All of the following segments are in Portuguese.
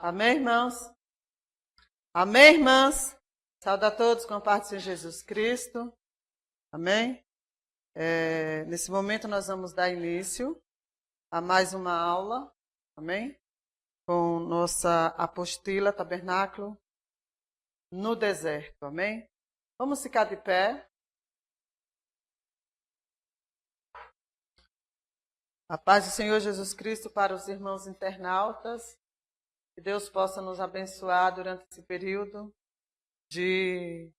Amém, irmãos? Amém, irmãs? Saúde a todos com a paz do Senhor Jesus Cristo. Amém? Nesse momento nós vamos dar início a mais uma aula. Amém? Com nossa apostila Tabernáculo no Deserto. Amém? Vamos ficar de pé. A paz do Senhor Jesus Cristo para os irmãos internautas. Que Deus possa nos abençoar durante esse período de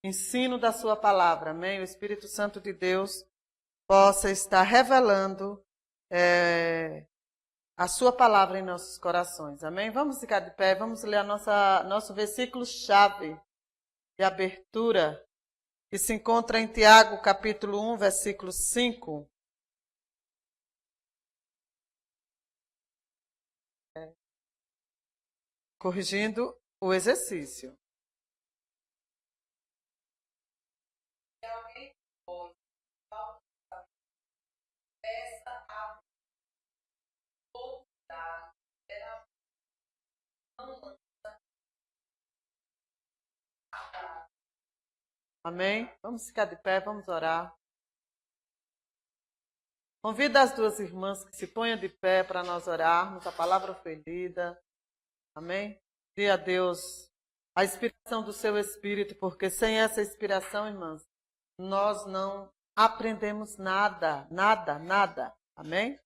ensino da sua palavra. Amém? O Espírito Santo de Deus possa estar revelando a sua palavra em nossos corações. Amém? Vamos ficar de pé, vamos ler nosso versículo-chave de abertura, que se encontra em Tiago, capítulo 1, versículo 5. Corrigindo o exercício. Amém? Vamos ficar de pé, vamos orar. Convido as duas irmãs que se ponham de pé para nós orarmos. A palavra foi lida. Amém? Dê a Deus a inspiração do seu Espírito, porque sem essa inspiração, irmãs, nós não aprendemos nada, nada, nada. Amém?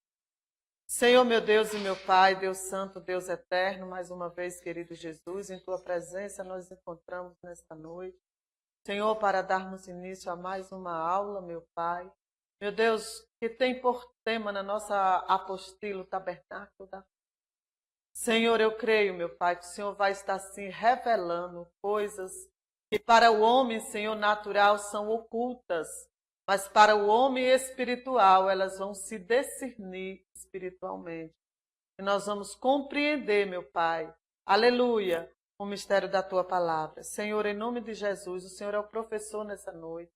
Senhor, meu Deus e meu Pai, Deus Santo, Deus Eterno, mais uma vez, querido Jesus, em Tua presença nós nos encontramos nesta noite. Senhor, para darmos início a mais uma aula, meu Pai. Meu Deus, que tem por tema na nossa apostila Tabernáculo da... Senhor, eu creio, meu Pai, que o Senhor vai estar assim revelando coisas que para o homem, Senhor, natural são ocultas, mas para o homem espiritual elas vão se discernir espiritualmente. E nós vamos compreender, meu Pai, aleluia, o mistério da Tua palavra. Senhor, em nome de Jesus, o Senhor é o professor nessa noite.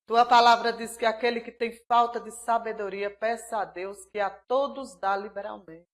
Tua palavra diz que aquele que tem falta de sabedoria, peça a Deus que a todos dá liberalmente.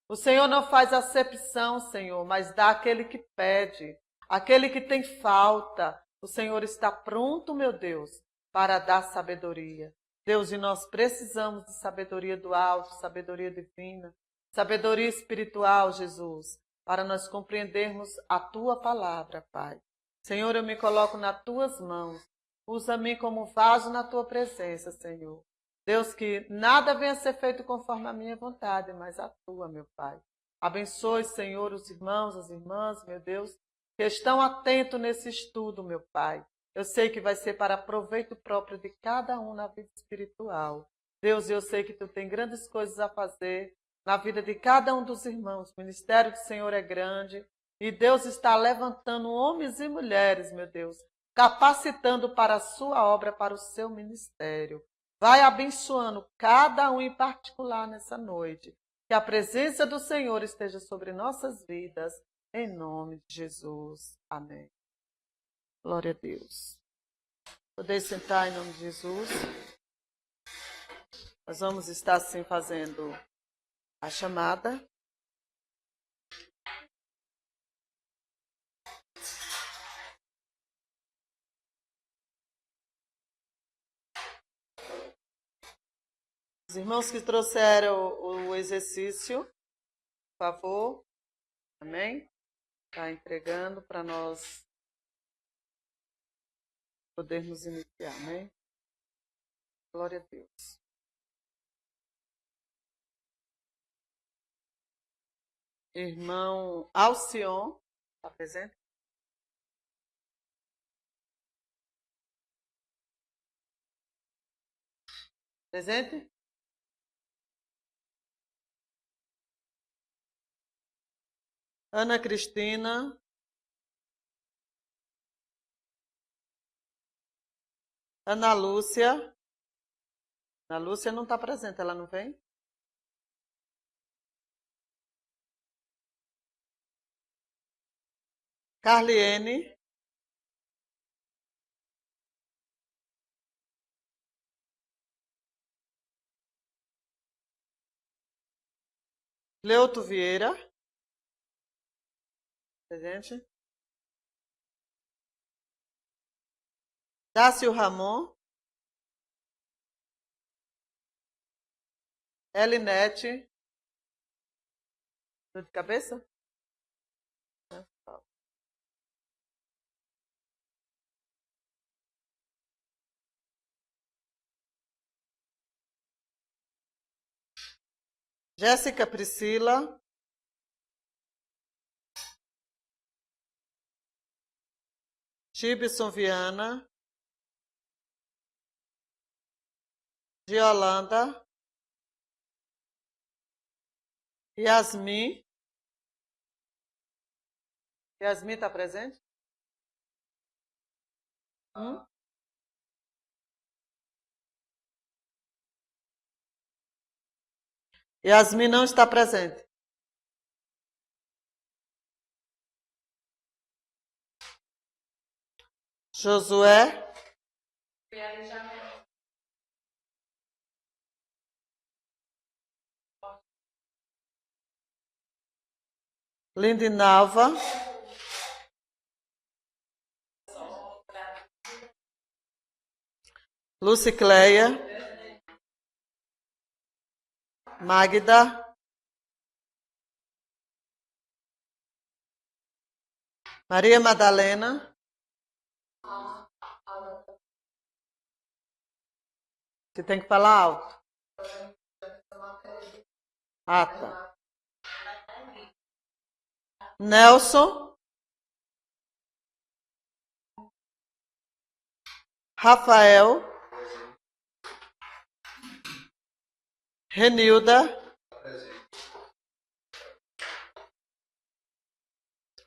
O Senhor não faz acepção, Senhor, mas dá àquele que pede, aquele que tem falta. O Senhor está pronto, meu Deus, para dar sabedoria. Deus, e nós precisamos de sabedoria do alto, sabedoria divina, sabedoria espiritual, Jesus, para nós compreendermos a Tua palavra, Pai. Senhor, eu me coloco nas Tuas mãos. Usa-me como vaso na Tua presença, Senhor. Deus, que nada venha a ser feito conforme a minha vontade, mas a Tua, meu Pai. Abençoe, Senhor, os irmãos, as irmãs, meu Deus, que estão atentos nesse estudo, meu Pai. Eu sei que vai ser para proveito próprio de cada um na vida espiritual. Deus, eu sei que Tu tem grandes coisas a fazer na vida de cada um dos irmãos. O ministério do Senhor é grande e Deus está levantando homens e mulheres, meu Deus, capacitando para a sua obra, para o seu ministério. Vai abençoando cada um em particular nessa noite. Que a presença do Senhor esteja sobre nossas vidas, em nome de Jesus. Amém. Glória a Deus. Podeis sentar em nome de Jesus. Nós vamos estar assim fazendo a chamada. Os irmãos que trouxeram o exercício, por favor. Amém? Está entregando para nós podermos iniciar, amém? Glória a Deus. Irmão Alcion, está presente? Presente? Ana Cristina. Ana Lúcia. Ana Lúcia não está presente, ela não vem? Carliene. Leuto Vieira. Presente. Dácio Ramon. Elinete. Dor de cabeça? Jéssica Priscila. Gibson Viana. Giolanda. Yasmin. Yasmin está presente? Yasmin não está presente. Josué. Lindinalva. Lucicleia. Magda. Maria Madalena. Você tem que falar alto. Ah, tá. Nelson. Rafael. Renilda.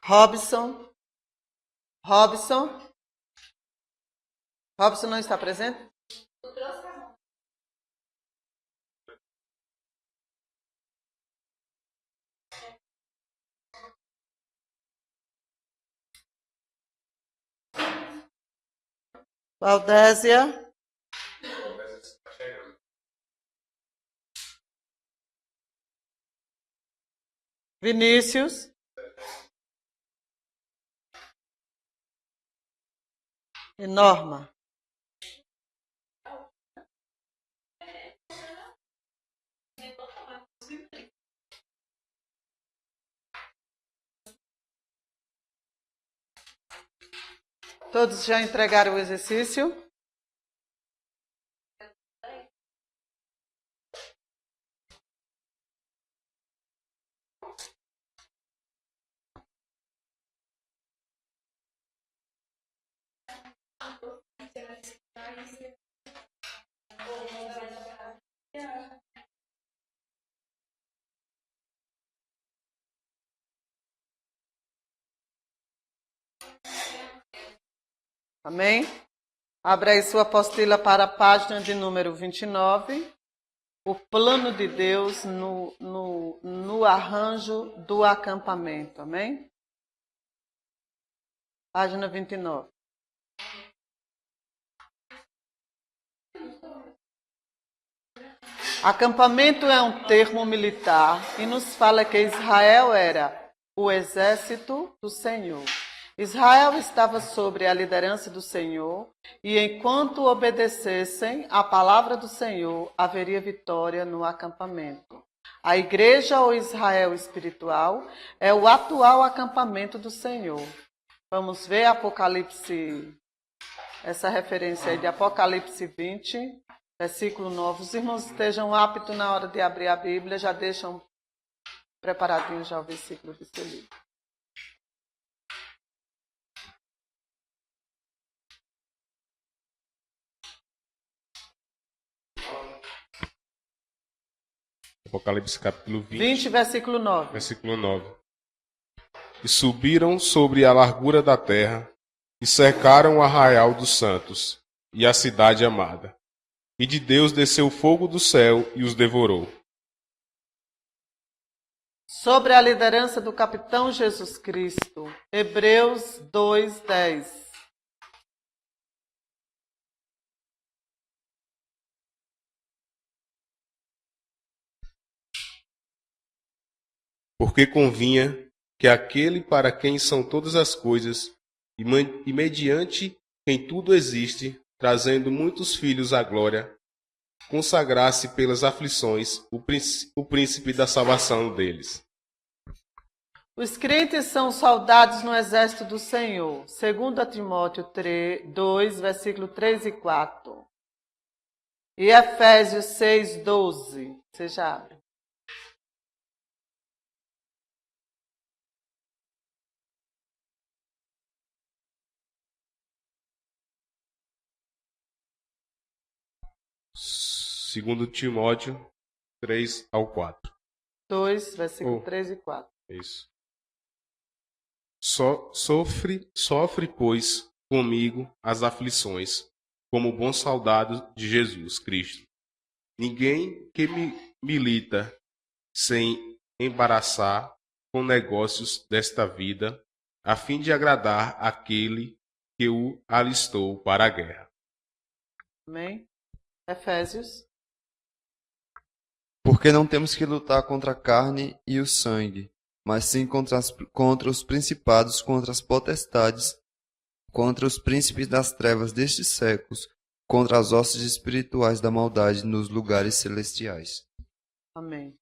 Robson. Robson. Robson não está presente? Valdésia. Vinícius. E Norma. Todos já entregaram o exercício? Amém? Abra aí sua apostila para a página de número 29. O plano de Deus no arranjo do acampamento. Amém? Página 29. Acampamento é um termo militar e nos fala que Israel era o exército do Senhor. Israel estava sob a liderança do Senhor e enquanto obedecessem a palavra do Senhor, haveria vitória no acampamento. A igreja ou Israel espiritual é o atual acampamento do Senhor. Vamos ver Apocalipse, essa referência aí de Apocalipse 20, versículo 9. Os irmãos estejam aptos na hora de abrir a Bíblia, já deixam preparadinho já o versículo de ser lido. Apocalipse capítulo 20, versículo 9. Versículo 9. E subiram sobre a largura da terra, e cercaram o arraial dos santos, e a cidade amada. E de Deus desceu fogo do céu e os devorou. Sobre a liderança do capitão Jesus Cristo. Hebreus 2:10. Porque convinha que aquele para quem são todas as coisas, e mediante quem tudo existe, trazendo muitos filhos à glória, consagrasse pelas aflições o príncipe da salvação deles. Os crentes são soldados no exército do Senhor. 2 Timóteo 2, versículo 3 e 4. E Efésios 6, 12. Você já abre. Segundo Timóteo 3 ao 4. 2, versículo 3 e 4. Isso. Sofre, pois, comigo as aflições, como bom soldado de Jesus Cristo. Ninguém que milita sem embaraçar com negócios desta vida, a fim de agradar aquele que o alistou para a guerra. Amém? Efésios. Porque não temos que lutar contra a carne e o sangue, mas sim contra os principados, contra as potestades, contra os príncipes das trevas destes séculos, contra as hostes espirituais da maldade nos lugares celestiais. Amém.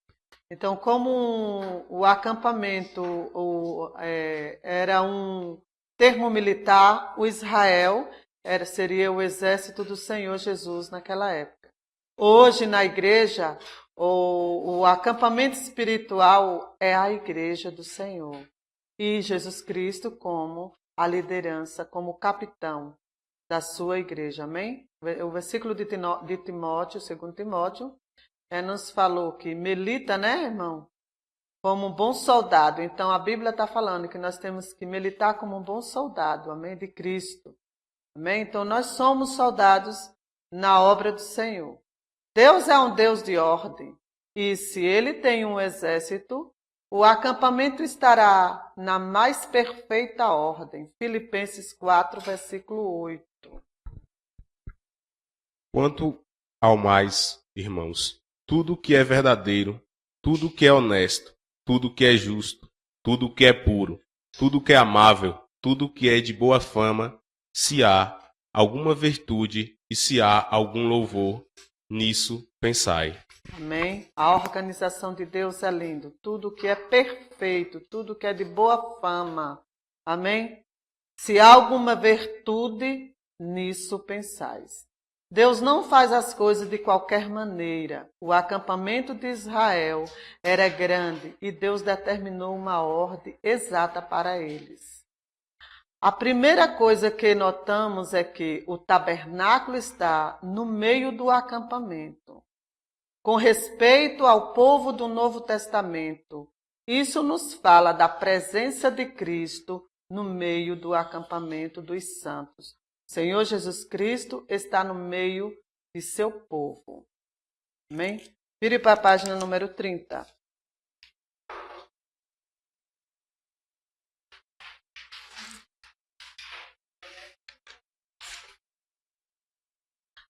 Então, como o acampamento era um termo militar, o Israel seria o exército do Senhor Jesus naquela época. Hoje, na igreja, o acampamento espiritual é a igreja do Senhor. E Jesus Cristo como a liderança, como capitão da sua igreja. Amém? O versículo de Timóteo, 2 Timóteo, nos falou que milita, né, irmão? Como um bom soldado. Então, a Bíblia está falando que nós temos que militar como um bom soldado, amém? De Cristo. Amém? Então, nós somos soldados na obra do Senhor. Deus é um Deus de ordem. E se Ele tem um exército, o acampamento estará na mais perfeita ordem. Filipenses 4, versículo 8. Quanto ao mais, irmãos, tudo que é verdadeiro, tudo que é honesto, tudo que é justo, tudo que é puro, tudo que é amável, tudo que é de boa fama, se há alguma virtude e se há algum louvor, nisso pensai. Amém? A organização de Deus é lindo. Tudo que é perfeito, tudo que é de boa fama. Amém? Se há alguma virtude, nisso pensais. Deus não faz as coisas de qualquer maneira. O acampamento de Israel era grande e Deus determinou uma ordem exata para eles. A primeira coisa que notamos é que o tabernáculo está no meio do acampamento. Com respeito ao povo do Novo Testamento, isso nos fala da presença de Cristo no meio do acampamento dos santos. O Senhor Jesus Cristo está no meio de seu povo. Amém? Vire para a página número 30.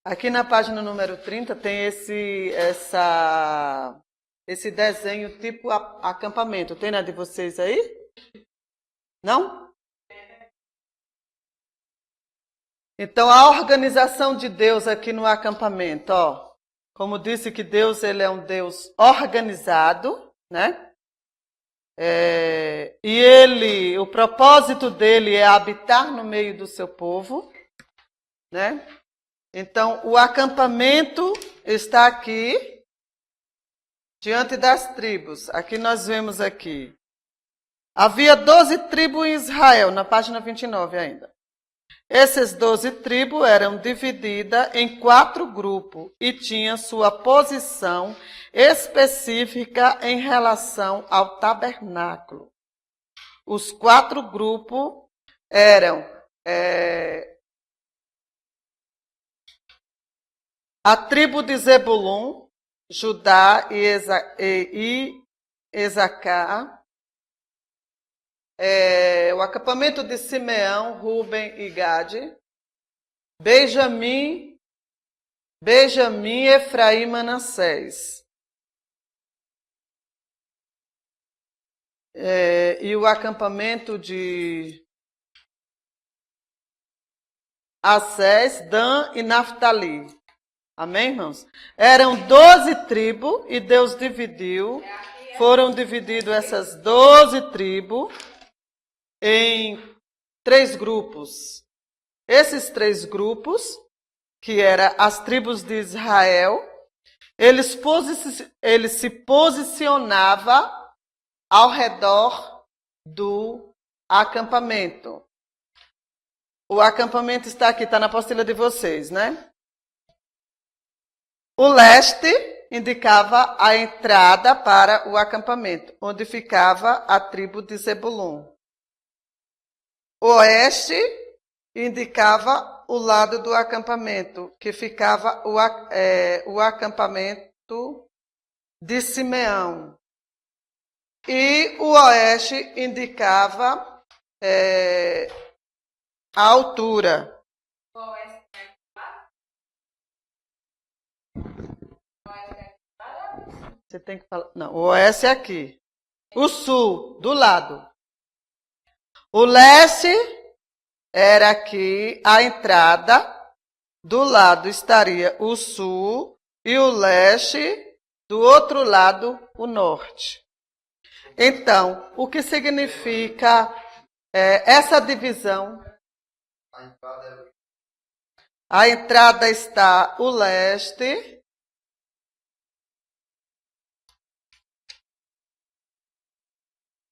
Aqui na página número 30 tem esse desenho tipo acampamento. Tem na de vocês aí? Não? Então, a organização de Deus aqui no acampamento, ó. Como disse que Deus ele é um Deus organizado, né? E o propósito dele é habitar no meio do seu povo, né? Então, o acampamento está aqui, diante das tribos. Aqui nós vemos aqui. Havia 12 tribos em Israel, na página 29 ainda. Essas 12 tribos eram divididas em 4 grupos e tinham sua posição específica em relação ao tabernáculo. Os 4 grupos eram a tribo de Zebulun, Judá e Isacar, o acampamento de Simeão, Ruben e Gade, Benjamim, Efraim e Manassés. e o acampamento de Assés, Dan e Naftali. Amém, irmãos? Eram 12 tribos e Deus dividiu. Foram divididas essas 12 tribos em 3 grupos. Esses 3 grupos, que eram as tribos de Israel, eles se posicionavam ao redor do acampamento. O acampamento está aqui, está na apostila de vocês, né? O leste indicava a entrada para o acampamento, onde ficava a tribo de Zebulun. O oeste indicava o lado do acampamento, que ficava o acampamento de Simeão. E o oeste indicava a altura. Você tem que falar. Não, o oeste é aqui. O sul, do lado. O leste era aqui a entrada. Do lado estaria o sul e o leste, do outro lado, o norte. Então, o que significa essa divisão? A entrada está o leste.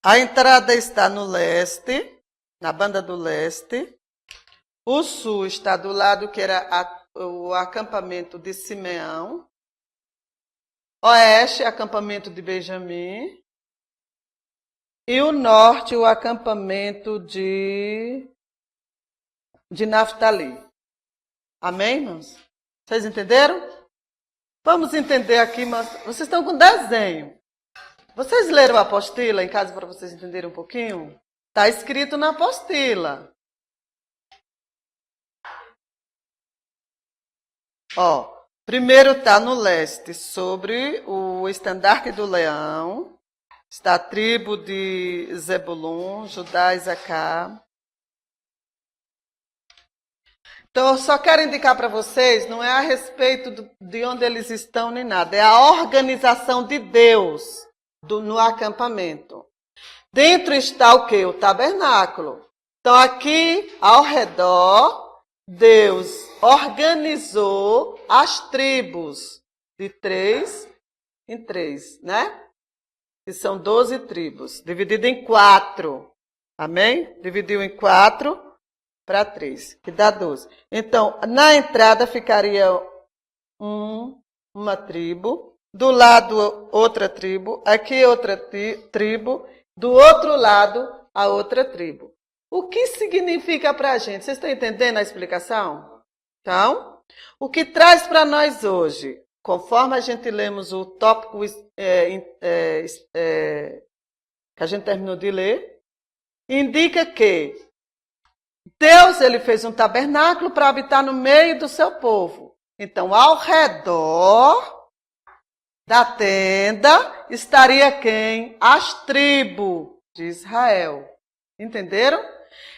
A entrada está no leste, na banda do leste. O sul está do lado que era o acampamento de Simeão. Oeste, acampamento de Benjamim. E o norte, o acampamento de Naftali. Amém, irmãos? Vocês entenderam? Vamos entender aqui, mas vocês estão com desenho. Vocês leram a apostila em casa para vocês entenderem um pouquinho? Está escrito na apostila. Ó, primeiro está no leste, sobre o estandarte do leão. Está a tribo de Zebulun, Judá e Zacá. Então, eu só quero indicar para vocês, não é a respeito de onde eles estão nem nada, é a organização de Deus no acampamento. Dentro está o quê? O tabernáculo. Então, aqui ao redor, Deus organizou as tribos de 3 em 3, né? Que são 12 tribos, dividido em 4. Amém? Dividiu em 4 para 3, que dá 12. Então, na entrada ficaria uma tribo. Do lado, outra tribo. Aqui, outra tribo. Do outro lado, a outra tribo. O que significa para a gente? Vocês estão entendendo a explicação? Então, o que traz para nós hoje? Conforme a gente lemos o tópico que a gente terminou de ler, indica que Deus ele fez um tabernáculo para habitar no meio do seu povo. Então, ao redor da tenda estaria quem? As tribos de Israel. Entenderam?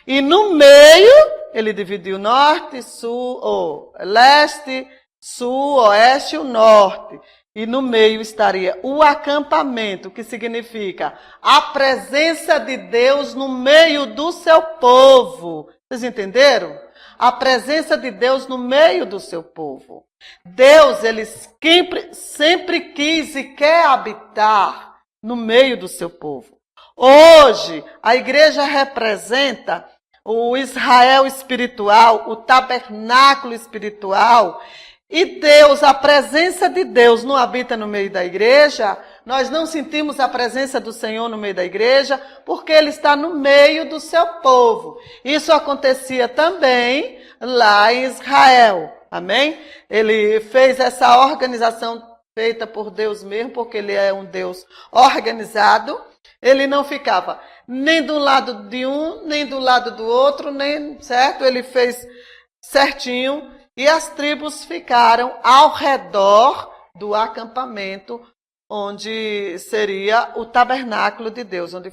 E no meio, ele dividiu norte, sul, leste, sul, oeste e o norte. E no meio estaria o acampamento, que significa a presença de Deus no meio do seu povo. Vocês entenderam? A presença de Deus no meio do seu povo. Deus, ele sempre quis e quer habitar no meio do seu povo. Hoje, a igreja representa o Israel espiritual, o tabernáculo espiritual. E Deus, a presença de Deus não habita no meio da igreja. Nós não sentimos a presença do Senhor no meio da igreja, porque Ele está no meio do seu povo. Isso acontecia também lá em Israel. Amém? Ele fez essa organização feita por Deus mesmo, porque Ele é um Deus organizado. Ele não ficava nem do lado de um, nem do lado do outro, nem, certo? Ele fez certinho. E as tribos ficaram ao redor do acampamento onde seria o tabernáculo de Deus, onde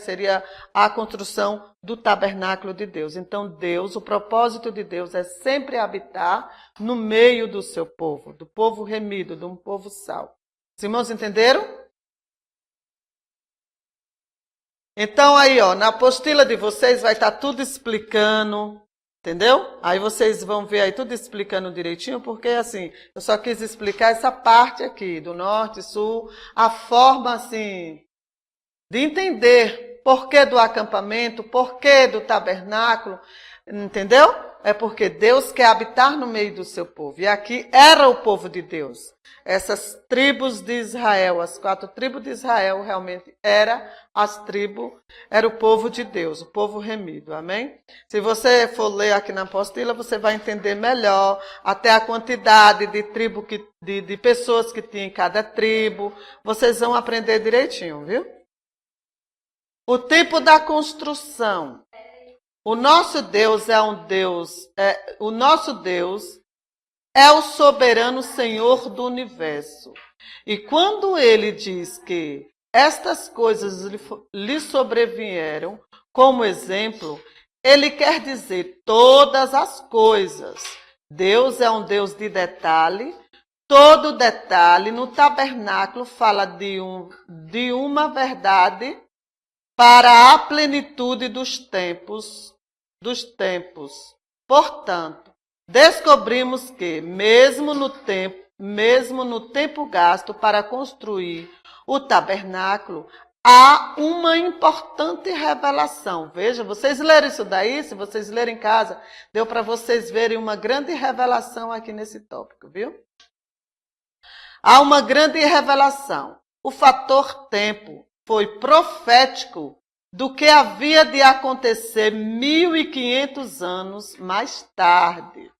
seria a construção do tabernáculo de Deus. Então Deus, o propósito de Deus é sempre habitar no meio do seu povo, do povo remido, de um povo salvo. Os irmãos entenderam? Então aí, na apostila de vocês vai estar tudo explicando, entendeu? Aí vocês vão ver aí tudo explicando direitinho, porque assim, eu só quis explicar essa parte aqui, do norte, sul, a forma assim de entender porquê do acampamento, porquê do tabernáculo, entendeu? É porque Deus quer habitar no meio do seu povo. E aqui era o povo de Deus. Essas tribos de Israel, as 4 tribos de Israel, realmente era o povo de Deus, o povo remido, amém? Se você for ler aqui na apostila, você vai entender melhor até a quantidade de de pessoas que tinha em cada tribo. Vocês vão aprender direitinho, viu? O tipo da construção. O nosso Deus é o soberano Senhor do universo. E quando ele diz que estas coisas lhe sobrevieram, como exemplo, ele quer dizer todas as coisas. Deus é um Deus de detalhe. Todo detalhe no tabernáculo fala de uma verdade para a plenitude dos tempos. Portanto, descobrimos que, mesmo no tempo gasto para construir o tabernáculo, há uma importante revelação. Veja, vocês leram isso daí? Se vocês lerem em casa, deu para vocês verem uma grande revelação aqui nesse tópico, viu? Há uma grande revelação. O fator tempo foi profético do que havia de acontecer 1.500 anos mais tarde.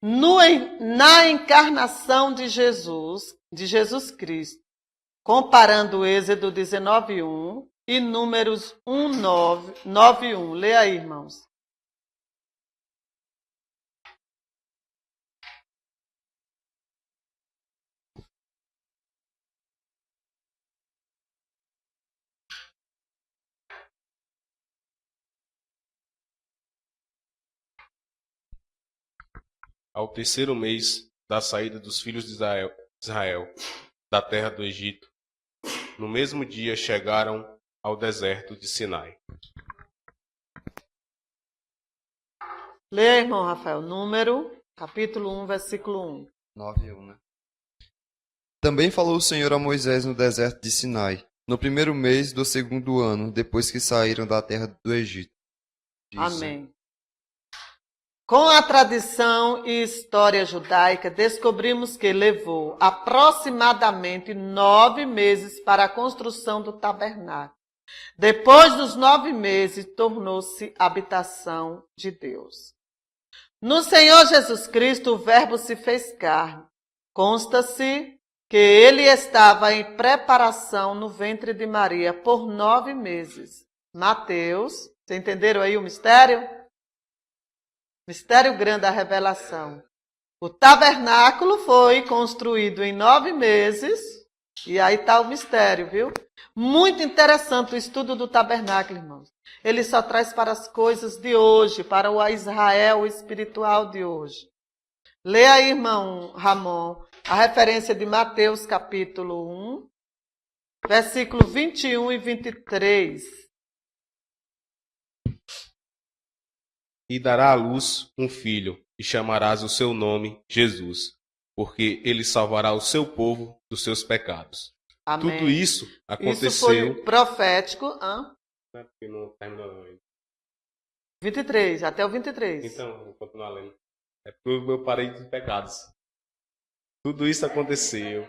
Na encarnação de Jesus Cristo, comparando o Êxodo 19:1 e Números 9:1. Leia aí, irmãos. Ao 3º mês da saída dos filhos de Israel da terra do Egito, no mesmo dia chegaram ao deserto de Sinai. Leia, irmão Rafael, capítulo 1, versículo 1. 9:1, né? Também falou o Senhor a Moisés no deserto de Sinai, no 1º mês do 2º ano, depois que saíram da terra do Egito. Amém. Com a tradição e história judaica, descobrimos que levou aproximadamente 9 meses para a construção do tabernáculo. Depois dos 9 meses, tornou-se habitação de Deus. No Senhor Jesus Cristo, o Verbo se fez carne. Consta-se que ele estava em preparação no ventre de Maria por 9 meses. Mateus, vocês entenderam aí o mistério? Mistério grande da revelação. O tabernáculo foi construído em 9 meses, e aí está o mistério, viu? Muito interessante o estudo do tabernáculo, irmãos. Ele só traz para as coisas de hoje, para o Israel espiritual de hoje. Leia aí, irmão Ramon, a referência de Mateus capítulo 1, versículo 21 e 23. E dará à luz um filho, e chamarás o seu nome Jesus, porque ele salvará o seu povo dos seus pecados. Amém. Tudo isso aconteceu... Isso foi profético. Porque não terminou ainda. 23, até o 23. Então, vou continuar lendo. É porque eu parei de pecados. Tudo isso aconteceu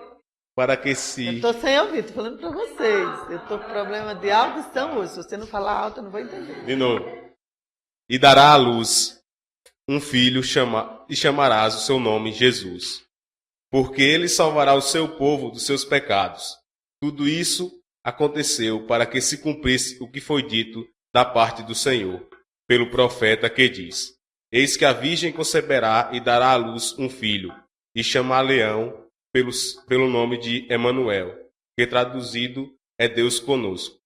para que se... Eu estou sem ouvir, estou falando para vocês. Eu estou com problema de audição hoje. Se você não falar alto, eu não vou entender. De novo. E dará à luz um filho e chamarás o seu nome Jesus, porque ele salvará o seu povo dos seus pecados. Tudo isso aconteceu para que se cumprisse o que foi dito da parte do Senhor, pelo profeta que diz: Eis que a virgem conceberá e dará à luz um filho, e chamar-lhe-ão pelo nome de Emanuel, que traduzido é Deus conosco.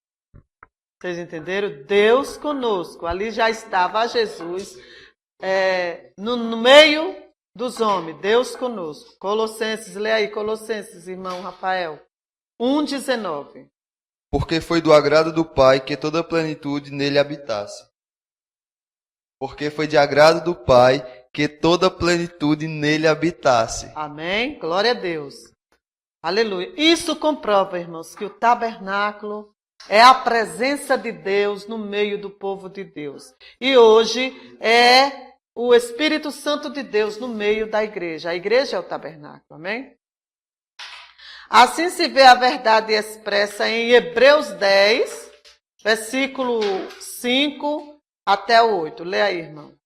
Vocês entenderam? Deus conosco. Ali já estava Jesus no meio dos homens. Deus conosco. Colossenses, lê aí, Colossenses, irmão Rafael. 1,19. Porque foi do agrado do Pai que toda a plenitude nele habitasse. Porque foi de agrado do Pai que toda a plenitude nele habitasse. Amém? Glória a Deus. Aleluia. Isso comprova, irmãos, que o tabernáculo é a presença de Deus no meio do povo de Deus. E hoje é o Espírito Santo de Deus no meio da igreja. A igreja é o tabernáculo, amém? Assim se vê a verdade expressa em Hebreus 10, versículo 5 até o 8. Lê aí, irmão.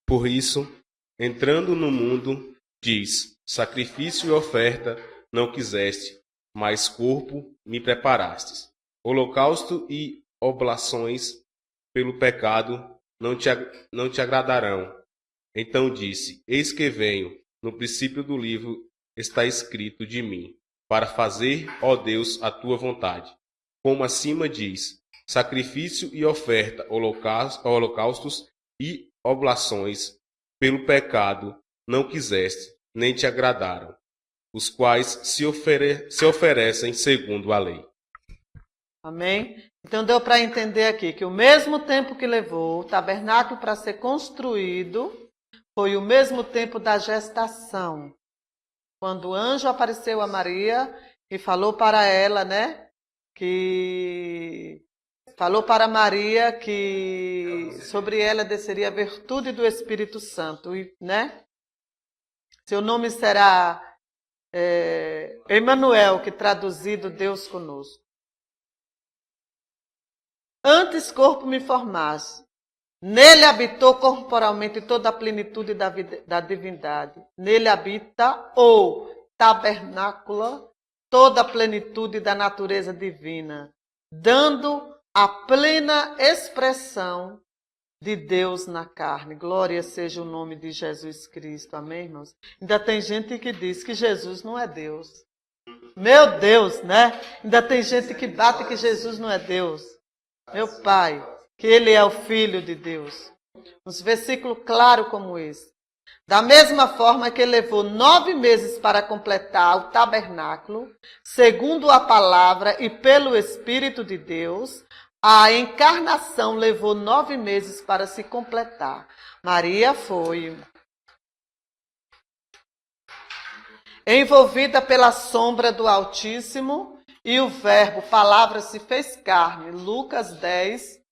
Por isso, entrando no mundo, diz: sacrifício e oferta não quiseste, mas corpo me preparastes. Holocausto e oblações pelo pecado não te agradarão. Então disse: eis que venho. No princípio do livro está escrito de mim, para fazer, ó Deus, a tua vontade. Como acima diz: sacrifício e oferta, holocaustos e oblações pelo pecado não quiseste, nem te agradaram, os quais se oferecem segundo a lei. Amém? Então deu para entender aqui que o mesmo tempo que levou o tabernáculo para ser construído foi o mesmo tempo da gestação. Quando o anjo apareceu a Maria e falou para ela, falou para Maria que sobre ela desceria a virtude do Espírito Santo, Seu nome será Emanuel, que traduzido Deus conosco. Antes corpo me formasse, nele habitou corporalmente toda a plenitude da divindade. Nele habita ou tabernácula toda a plenitude da natureza divina, dando a plena expressão de Deus na carne. Glória seja o nome de Jesus Cristo. Amém, irmãos? Ainda tem gente que diz que Jesus não é Deus. Meu Deus, Ainda tem gente que bate que Jesus não é Deus. Meu Pai, que Ele é o Filho de Deus. Um versículo claro como esse. Da mesma forma que Ele levou 9 meses para completar o tabernáculo, segundo a palavra e pelo Espírito de Deus, a encarnação levou 9 meses para se completar. Maria foi envolvida pela sombra do Altíssimo e o Verbo, palavra, se fez carne. Lucas 10,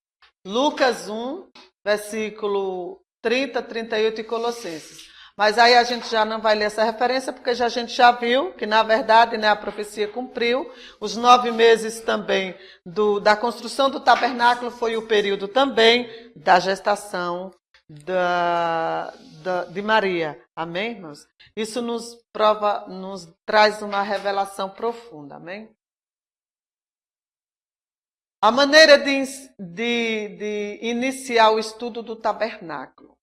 Lucas 1, versículo 30, 38 e Colossenses. Mas aí a gente já não vai ler essa referência, porque a gente já viu que, na verdade, a profecia cumpriu. Os 9 meses também da construção do tabernáculo foi o período também da gestação de Maria. Amém, irmãos? Isso nos traz uma revelação profunda. Amém? A maneira de iniciar o estudo do tabernáculo.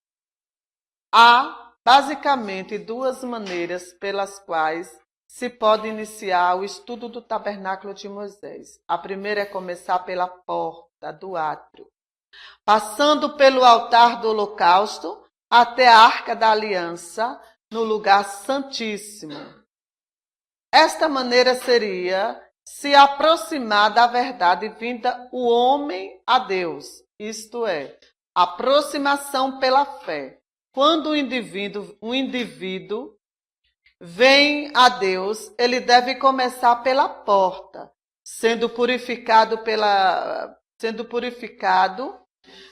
Há, basicamente, 2 maneiras pelas quais se pode iniciar o estudo do tabernáculo de Moisés. A primeira é começar pela porta do átrio, passando pelo altar do holocausto até a arca da aliança, no lugar santíssimo. Esta maneira seria se aproximar da verdade vinda o homem a Deus, isto é, aproximação pela fé. Quando um indivíduo vem a Deus, ele deve começar pela porta, sendo purificado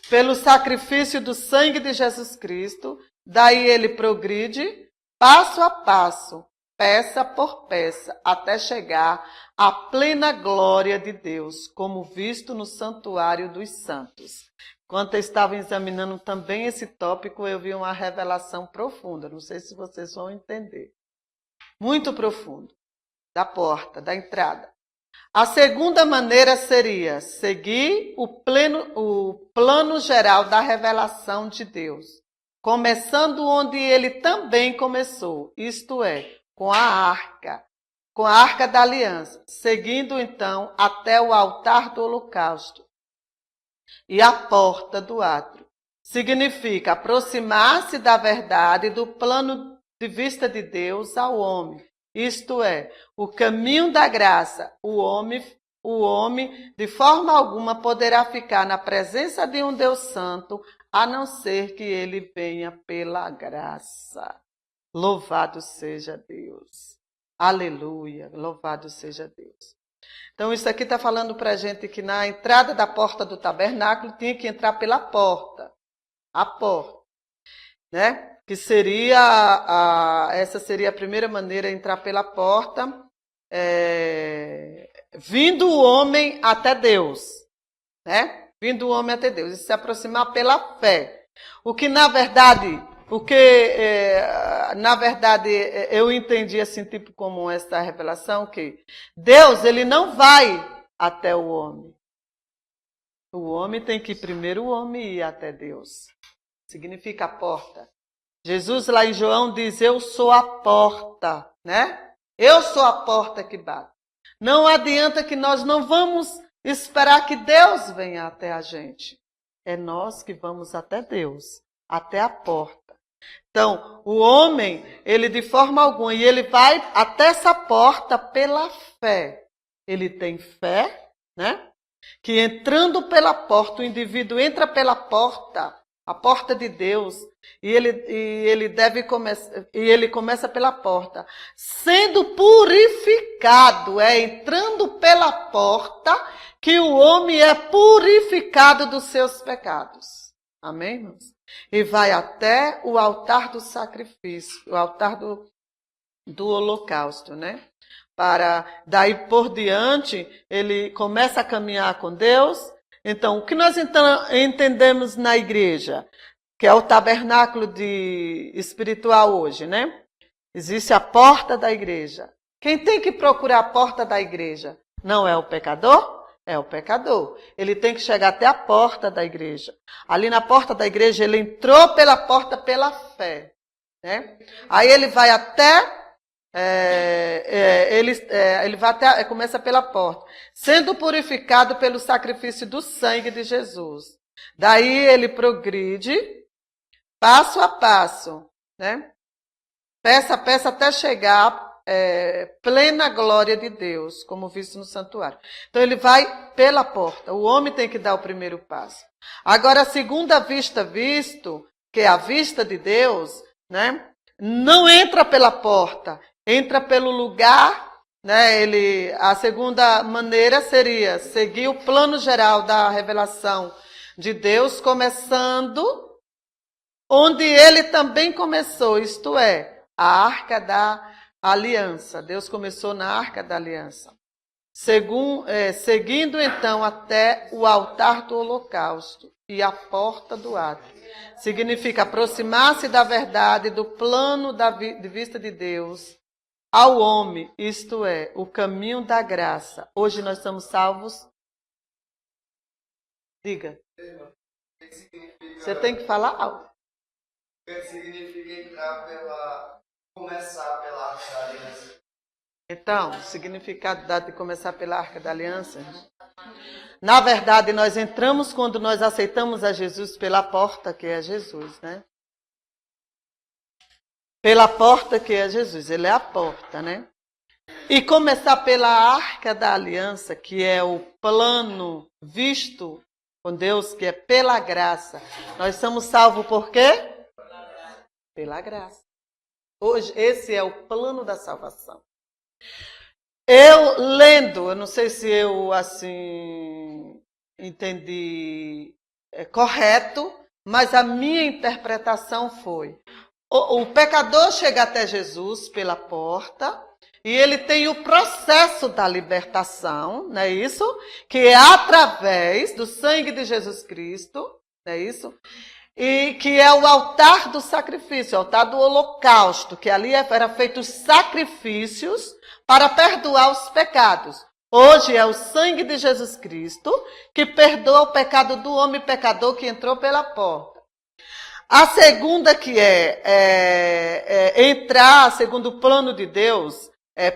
pelo sacrifício do sangue de Jesus Cristo. Daí ele progride passo a passo, peça por peça, até chegar à plena glória de Deus, como visto no santuário dos santos. Enquanto eu estava examinando também esse tópico, eu vi uma revelação profunda. Não sei se vocês vão entender. Muito profundo. Da porta, da entrada. A segunda maneira seria seguir o plano geral da revelação de Deus, começando onde ele também começou, isto é, com a arca da aliança, seguindo então até o altar do holocausto e a porta do átrio. Significa aproximar-se da verdade do plano de vista de Deus ao homem. Isto é, o caminho da graça. O homem, de forma alguma, poderá ficar na presença de um Deus Santo, a não ser que ele venha pela graça. Louvado seja Deus. Aleluia, louvado seja Deus. Então, isso aqui está falando para a gente que na entrada da porta do tabernáculo tinha que entrar pela porta. A porta, né? Que seria, essa seria a primeira maneira, entrar pela porta, vindo o homem até Deus, né? Vindo o homem até Deus, e se aproximar pela fé. O que, na verdade, eu entendi assim, tipo como essa revelação, que Deus, ele não vai até o homem. O homem tem que primeiro o homem ir até Deus. Significa a porta. Jesus lá em João diz, eu sou a porta, né? Eu sou a porta que bate. Não adianta que nós não vamos esperar que Deus venha até a gente. É nós que vamos até Deus, até a porta. Então, o homem, ele de forma alguma, e ele vai até essa porta pela fé. Ele tem fé, né? Que entrando pela porta, o indivíduo entra pela porta, a porta de Deus, e ele começa pela porta, sendo purificado, entrando pela porta que o homem é purificado dos seus pecados. Amém, irmãos? E vai até o altar do sacrifício, o altar do holocausto, né? Para daí por diante, ele começa a caminhar com Deus. Então, o que nós entendemos na igreja, que é o tabernáculo espiritual hoje, né? Existe a porta da igreja. Quem tem que procurar a porta da igreja? Não é o pecador? É o pecador. Ele tem que chegar até a porta da igreja. Ali na porta da igreja, ele entrou pela porta pela fé, né? Aí ele vai até... ele vai até, começa pela porta, sendo purificado pelo sacrifício do sangue de Jesus. Daí ele progride passo a passo, né? Peça a peça até chegar plena glória de Deus, como visto no santuário. Então ele vai pela porta. O homem tem que dar o primeiro passo. Agora a segunda vista visto, que é a vista de Deus, né? Não entra pela porta. Entra pelo lugar, né? A segunda maneira seria seguir o plano geral da revelação de Deus, começando onde ele também começou, isto é, a arca da aliança. Deus começou na arca da aliança. Seguindo então até o altar do holocausto e a porta do átrio. Significa aproximar-se da verdade, do plano de vista de Deus, ao homem, isto é, o caminho da graça. Hoje nós somos salvos. Diga. Você tem que falar algo. O que significa começar pela Arca da Aliança? Então, o significado de começar pela Arca da Aliança. Na verdade, nós entramos quando nós aceitamos a Jesus pela porta que é Jesus, né? Pela porta que é Jesus, ele é a porta, né? E começar pela Arca da Aliança, que é o plano visto com Deus, que é pela graça. Nós somos salvos por quê? Pela graça. Hoje, esse é o plano da salvação. Eu lendo, eu não sei se eu assim entendi correto, mas a minha interpretação foi: o pecador chega até Jesus pela porta e ele tem o processo da libertação, não é isso? Que é através do sangue de Jesus Cristo, não é isso? E que é o altar do sacrifício, o altar do holocausto, que ali era feito os sacrifícios para perdoar os pecados. Hoje é o sangue de Jesus Cristo que perdoa o pecado do homem pecador que entrou pela porta. A segunda que é entrar, segundo o plano de Deus,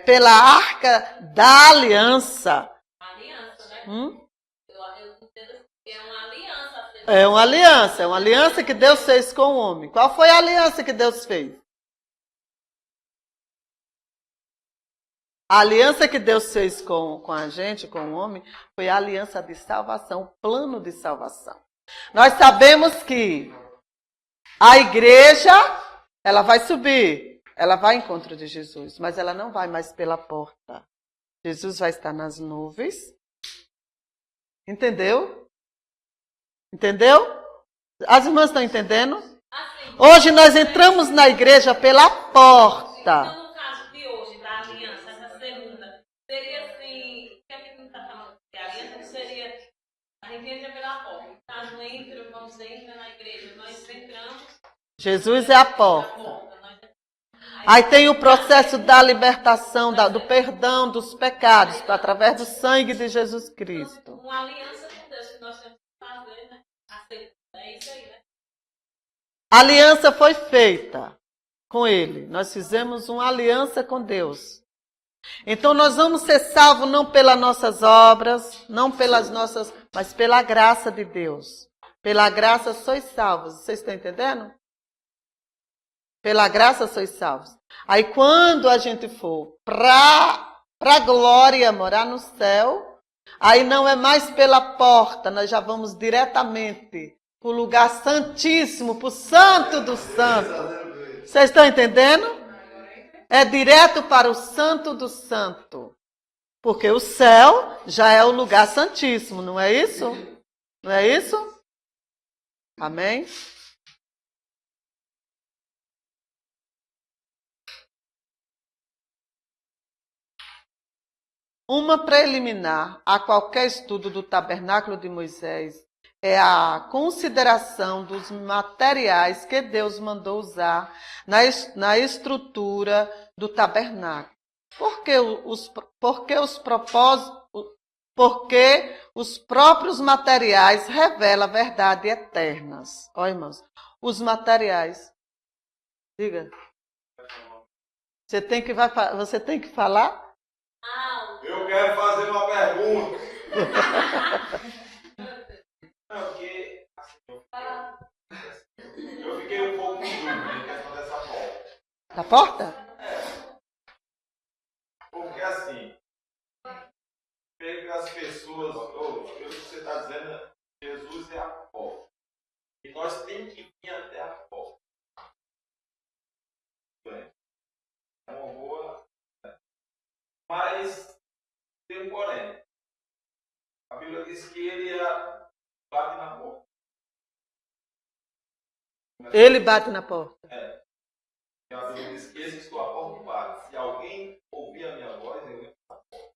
pela arca da aliança. Aliança, né? Eu entendo que é uma aliança. É uma aliança que Deus fez com o homem. Qual foi a aliança que Deus fez? A aliança que Deus fez com a gente, com o homem, foi a aliança de salvação, o plano de salvação. Nós sabemos que a igreja, ela vai subir, ela vai ao encontro de Jesus, mas ela não vai mais pela porta. Jesus vai estar nas nuvens. Entendeu? Entendeu? As irmãs estão entendendo? Assim, Hoje nós entramos na igreja pela porta. então, no caso de hoje, da aliança, essa segunda, seria assim, o que a gente está falando? Que a aliança seria, a gente entra pela porta. No caso, entra na igreja, nós entramos. Jesus é a porta. Aí tem o processo da libertação, do perdão dos pecados, através do sangue de Jesus Cristo. Uma aliança com Deus que nós temos que fazer, né? É isso aí, né? A aliança foi feita com Ele. Nós fizemos uma aliança com Deus. Então nós vamos ser salvos não pelas nossas obras, não pelas nossas, mas pela graça de Deus. Pela graça sois salvos. Vocês estão entendendo? Pela graça sois salvos. Aí quando a gente for para a glória, morar no céu, aí não é mais pela porta, nós já vamos diretamente para o lugar santíssimo, para o santo do santo. Vocês estão entendendo? É direto para o santo do santo. Porque o céu já é o lugar santíssimo, não é isso? Não é isso? Amém? Uma preliminar a qualquer estudo do tabernáculo de Moisés é a consideração dos materiais que Deus mandou usar na estrutura do tabernáculo. Porque os próprios materiais revelam a verdade eternas. Ó, irmãos, os materiais. Diga. Você tem que falar? Eu quero fazer uma pergunta. Não, porque eu fiquei um pouco em dúvida em questão dessa porta. Da porta? Porque assim, pelo que as pessoas, pelo que você está dizendo, Jesus é a porta. E nós temos que vir até a porta. É uma boa. Mas tem um porém. A Bíblia diz que ele bate na porta. Ele bate na porta. E a Bíblia diz que esse estou à porta e bate. Se alguém ouvir a minha voz, eu entro na porta.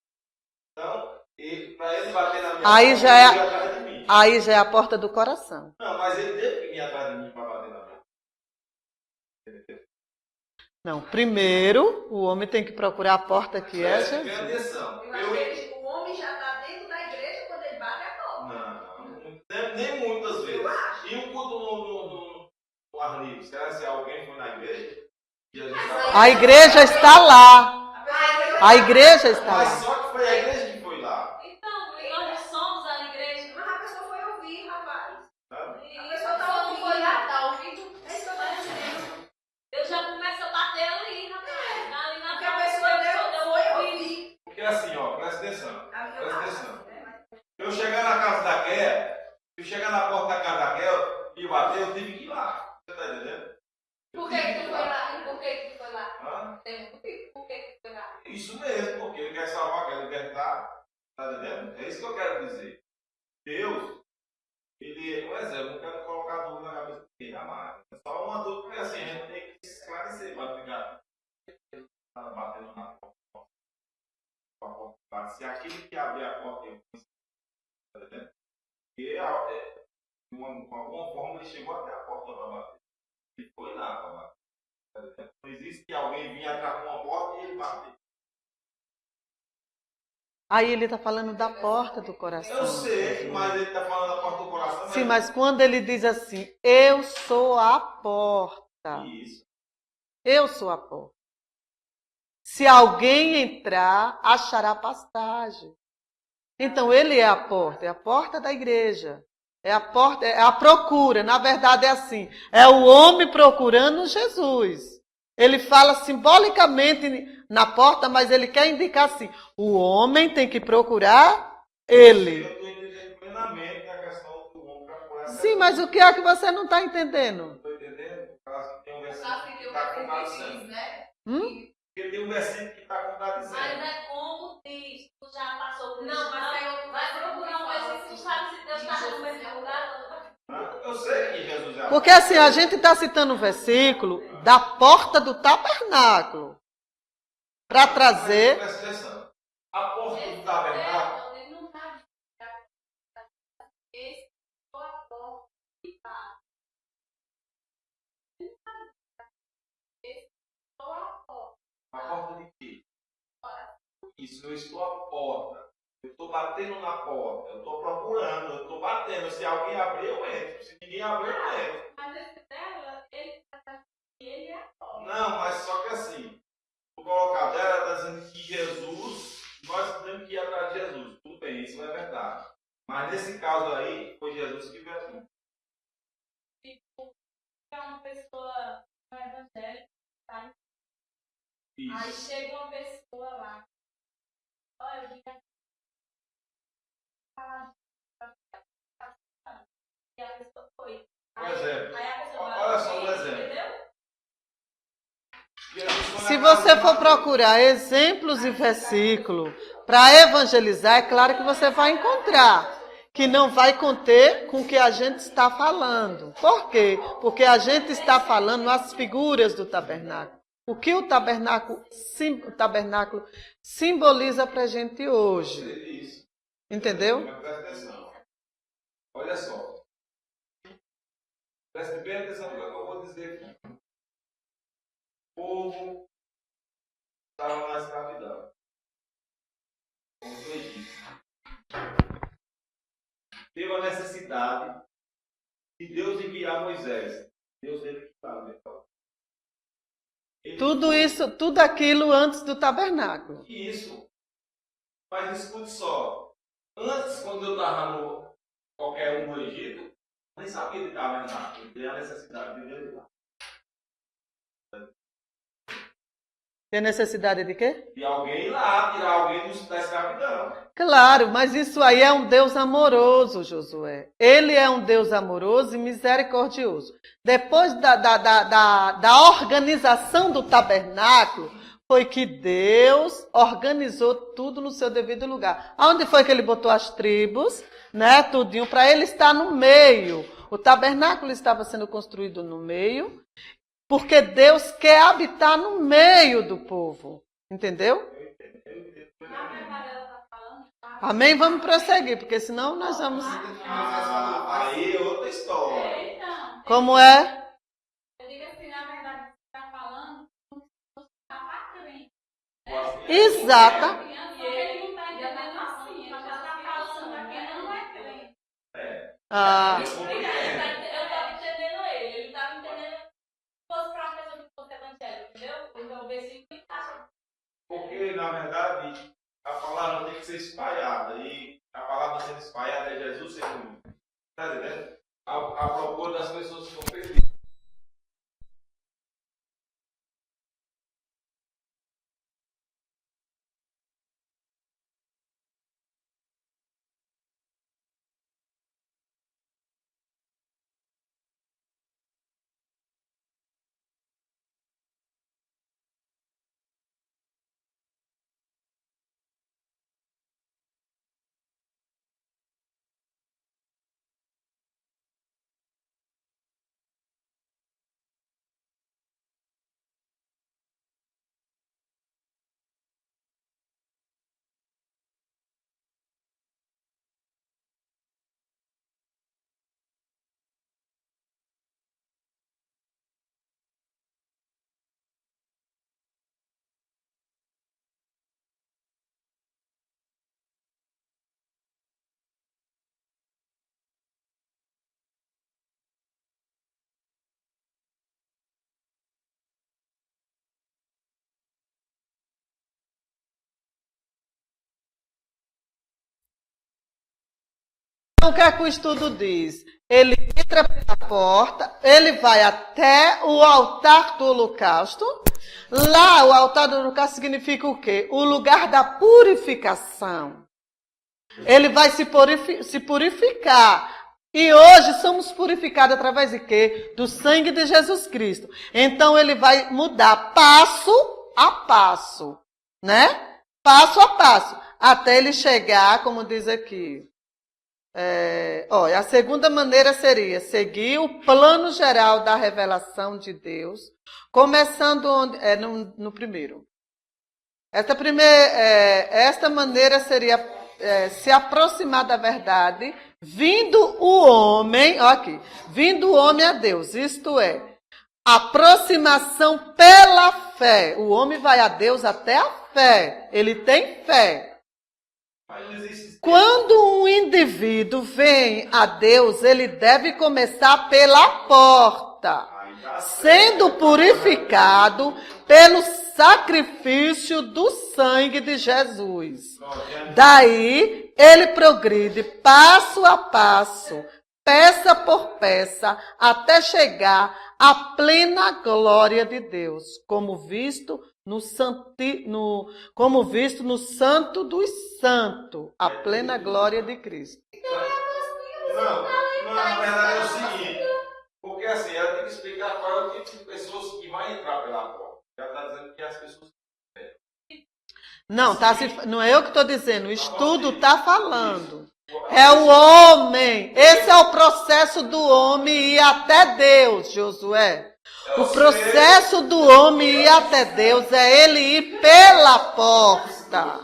Então, para ele bater na minha porta, ele veio atrás de mim. Aí já é a porta do coração. Não, mas ele teve que vir atrás de mim para bater na porta. Não, primeiro o homem tem que procurar a porta que é Preste Jesus. atenção. Eu acho que o homem já está dentro da igreja quando ele bate a porta. Não, nem muitas vezes. E o culto no ar livre? Será se alguém foi na igreja? E a gente tava... A igreja está lá. A igreja está Mas lá. só que foi a igreja que foi lá. Então, e nós somos a igreja. Mas a pessoa foi ouvir, rapaz. Sabe? A pessoa está ouvindo. Foi lá, está ouvindo. É isso que eu estou dizendo. Eu já começo a bater ali, rapaz. Ali na Porque a pessoa foi ouvir. Porque assim, ó, presta atenção. Eu Presta acho, atenção. né? Eu chegar na casa da Kéia, se eu chegar na porta da casa da Kéia e bater, eu tive que ir lá. Você tá entendendo? Por que tu foi lá? E por que tu foi lá? Hã? Tem um motivo. Por que tu foi lá? Isso mesmo, porque ele quer salvar, quer libertar. Tá entendendo? É isso que eu quero dizer. Deus, ele, um exemplo, não quero colocar dúvida na cabeça de ninguém, jamais. É só uma dúvida, porque assim, a gente tem que esclarecer, para ficar batendo na porta. Se aquele que abrir a porta, eu tá entendendo? E de alguma forma ele chegou até a porta para bater. Ele foi lá para bater. Tá entendendo? Não existe que alguém vinha atrás de uma porta e ele bater. Aí ele está falando da porta do coração. Eu sei, mas ele está falando da porta do coração. Sim, mas quando ele diz assim, eu sou a porta. Isso. Eu sou a porta. Se alguém entrar, achará pastagem. Então ele é a porta da igreja. É a porta, é a procura. Na verdade é assim, é o homem procurando Jesus. Ele fala simbolicamente na porta, mas ele quer indicar assim, o homem tem que procurar ele. Eu estou entendendo plenamente a questão do homem procurar. Sim, mas o que é que você não está entendendo? Estou entendendo? Tem um versículo que está contradizendo. Porque tem um versículo que está contradizendo. Mas é como diz, tu já passou por isso. Não, mas vai procurar um versículo, tu sabe se Deus está no mesmo lugar. Eu sei que Jesus é a Porque assim, a gente está citando um versículo da porta do tabernáculo para trazer. Presta atenção. A porta do tabernáculo. Ele não está esse é a porta que está. A porta de quê? Isso, eu estou à porta. Eu estou batendo na porta. Eu estou procurando, eu estou batendo. Se alguém abrir, eu entro. Se ninguém abrir, eu não entro. Mas esse dela, ele é a porta. Não, mas só que assim, vou colocar dela, está dizendo que Jesus, nós temos que ir atrás de Jesus. Tudo bem, isso é verdade. Mas nesse caso aí, foi Jesus que veio. Tipo, é uma pessoa no evangelho, tá? Isso. Aí chega uma pessoa lá. Olha, eu vim aqui falar. E a pessoa foi. Por exemplo, Aí a pessoa olha só um exemplo. entendeu? Jesus foi na Se casa você de for Mateus. procurar exemplos e versículos para evangelizar, é claro que você vai encontrar. Que não vai conter com o que a gente está falando. Por quê? Porque a gente está falando as figuras do tabernáculo. O que o tabernáculo simboliza para a gente hoje. Isso. Entendeu? Mas presta atenção. Olha só. Preste bem atenção no que eu vou dizer aqui. O povo estava na escravidão. No Egito. Teve a necessidade de Deus enviar Moisés. Deus teve que estar então. Tudo isso, tudo aquilo antes do tabernáculo. Isso. Mas escute só. Antes, quando eu estava no qualquer um no Egito, eu nem sabia de tabernáculo. Eu tinha a necessidade de Deus lá. Tem necessidade de quê? De alguém ir lá, tirar alguém da escravidão. Claro, mas isso aí é um Deus amoroso, Josué. Ele é um Deus amoroso e misericordioso. Depois da organização do tabernáculo, foi que Deus organizou tudo no seu devido lugar. Aonde foi que ele botou as tribos, né, tudinho, para ele estar no meio. O tabernáculo estava sendo construído no meio, porque Deus quer habitar no meio do povo. Entendeu? Amém? Vamos prosseguir, porque senão nós vamos... Aí é outra história. Então, Como é? eu digo assim, na verdade, você está falando como se fosse para crente. Exata. E ele não está entendendo assim, ele já está falando para quem não é crente. Ah, Eu estava entendendo ele estava entendendo se fosse para uma pessoa que fosse evangélica, entendeu? Então o versículo encaixa. Porque, na verdade, a palavra tem que ser espalhada. E a palavra sendo espalhada é Jesus sendo. Está entendendo? A procura das pessoas que estão perdidas. o que é que o estudo diz? Ele entra pela porta, ele vai até o altar do holocausto. Lá, o altar do holocausto significa o quê? O lugar da purificação. Ele vai se purificar. E hoje somos purificados através de quê? Do sangue de Jesus Cristo. Então ele vai mudar passo a passo, né? Passo a passo, até ele chegar, como diz aqui. A segunda maneira seria seguir o plano geral da revelação de Deus, começando no primeiro. Esta maneira seria se aproximar da verdade, vindo o homem a Deus, isto é, aproximação pela fé. O homem vai a Deus até a fé, ele tem fé. Quando um indivíduo vem a Deus, ele deve começar pela porta, sendo purificado pelo sacrifício do sangue de Jesus. Daí, ele progride passo a passo, peça por peça, até chegar à plena glória de Deus, como visto no Santo dos Santos, a plena glória de Cristo. Não, na verdade é o seguinte, porque assim, ela tem que explicar qual é o tipo de pessoas que vai entrar pela porta. Ela está dizendo que as pessoas... Não é eu que estou dizendo, o estudo está falando. É o homem, esse é o processo do homem ir até Deus, Josué. O processo do homem ir até Deus é ele ir pela porta.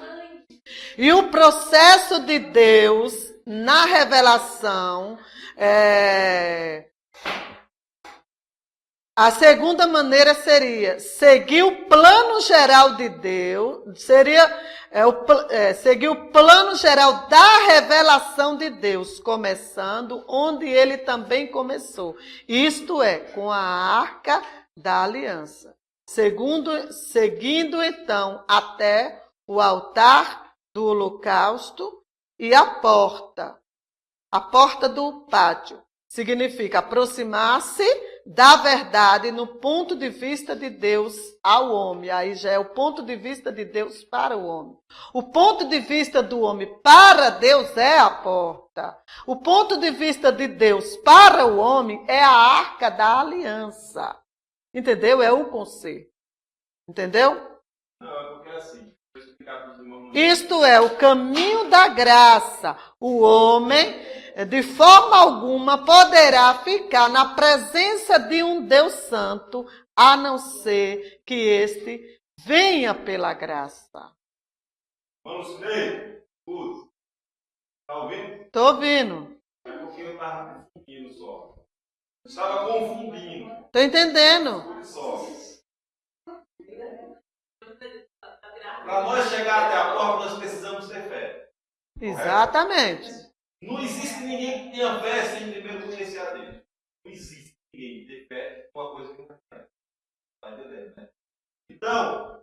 E o processo de Deus na revelação a segunda maneira seria seguir o plano geral de Deus, seguir o plano geral da revelação de Deus, começando onde ele também começou. Isto é, com a arca da aliança. Seguindo então até o altar do holocausto e a porta do pátio. Significa aproximar-se da verdade no ponto de vista de Deus ao homem. Aí já é o ponto de vista de Deus para o homem. O ponto de vista do homem para Deus é a porta. O ponto de vista de Deus para o homem é a arca da aliança. Entendeu? É o conceito. Entendeu? Não, porque assim, vou explicar para os irmãos. Isto é o caminho da graça. O homem, de forma alguma, poderá ficar na presença de um Deus Santo, a não ser que este venha pela graça. Vamos ler? Tudo. Está ouvindo? Estou ouvindo. É porque eu estava confundindo só. Eu estava confundindo. Estou entendendo. Tudo só. Para nós chegar até a porta, nós precisamos ter fé. Exatamente. Não existe ninguém que tenha fé sem primeiro conhecer a Deus. Não existe ninguém que tenha fé com uma coisa que não tem fé. Está entendendo, né? Então,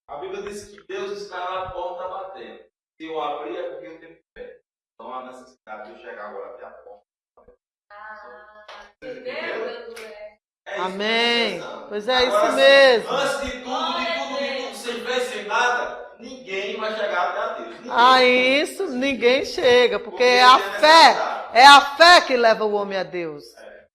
a Bíblia diz que Deus está na porta batendo. Se eu abrir é porque eu tenho fé. Então há necessidade de eu chegar agora até a porta. Amém. Pois é agora, isso mesmo. Antes de tudo, sem fé, sem nada, ninguém vai chegar até a Deus. Isso ninguém chega, porque é a fé que leva o homem a Deus.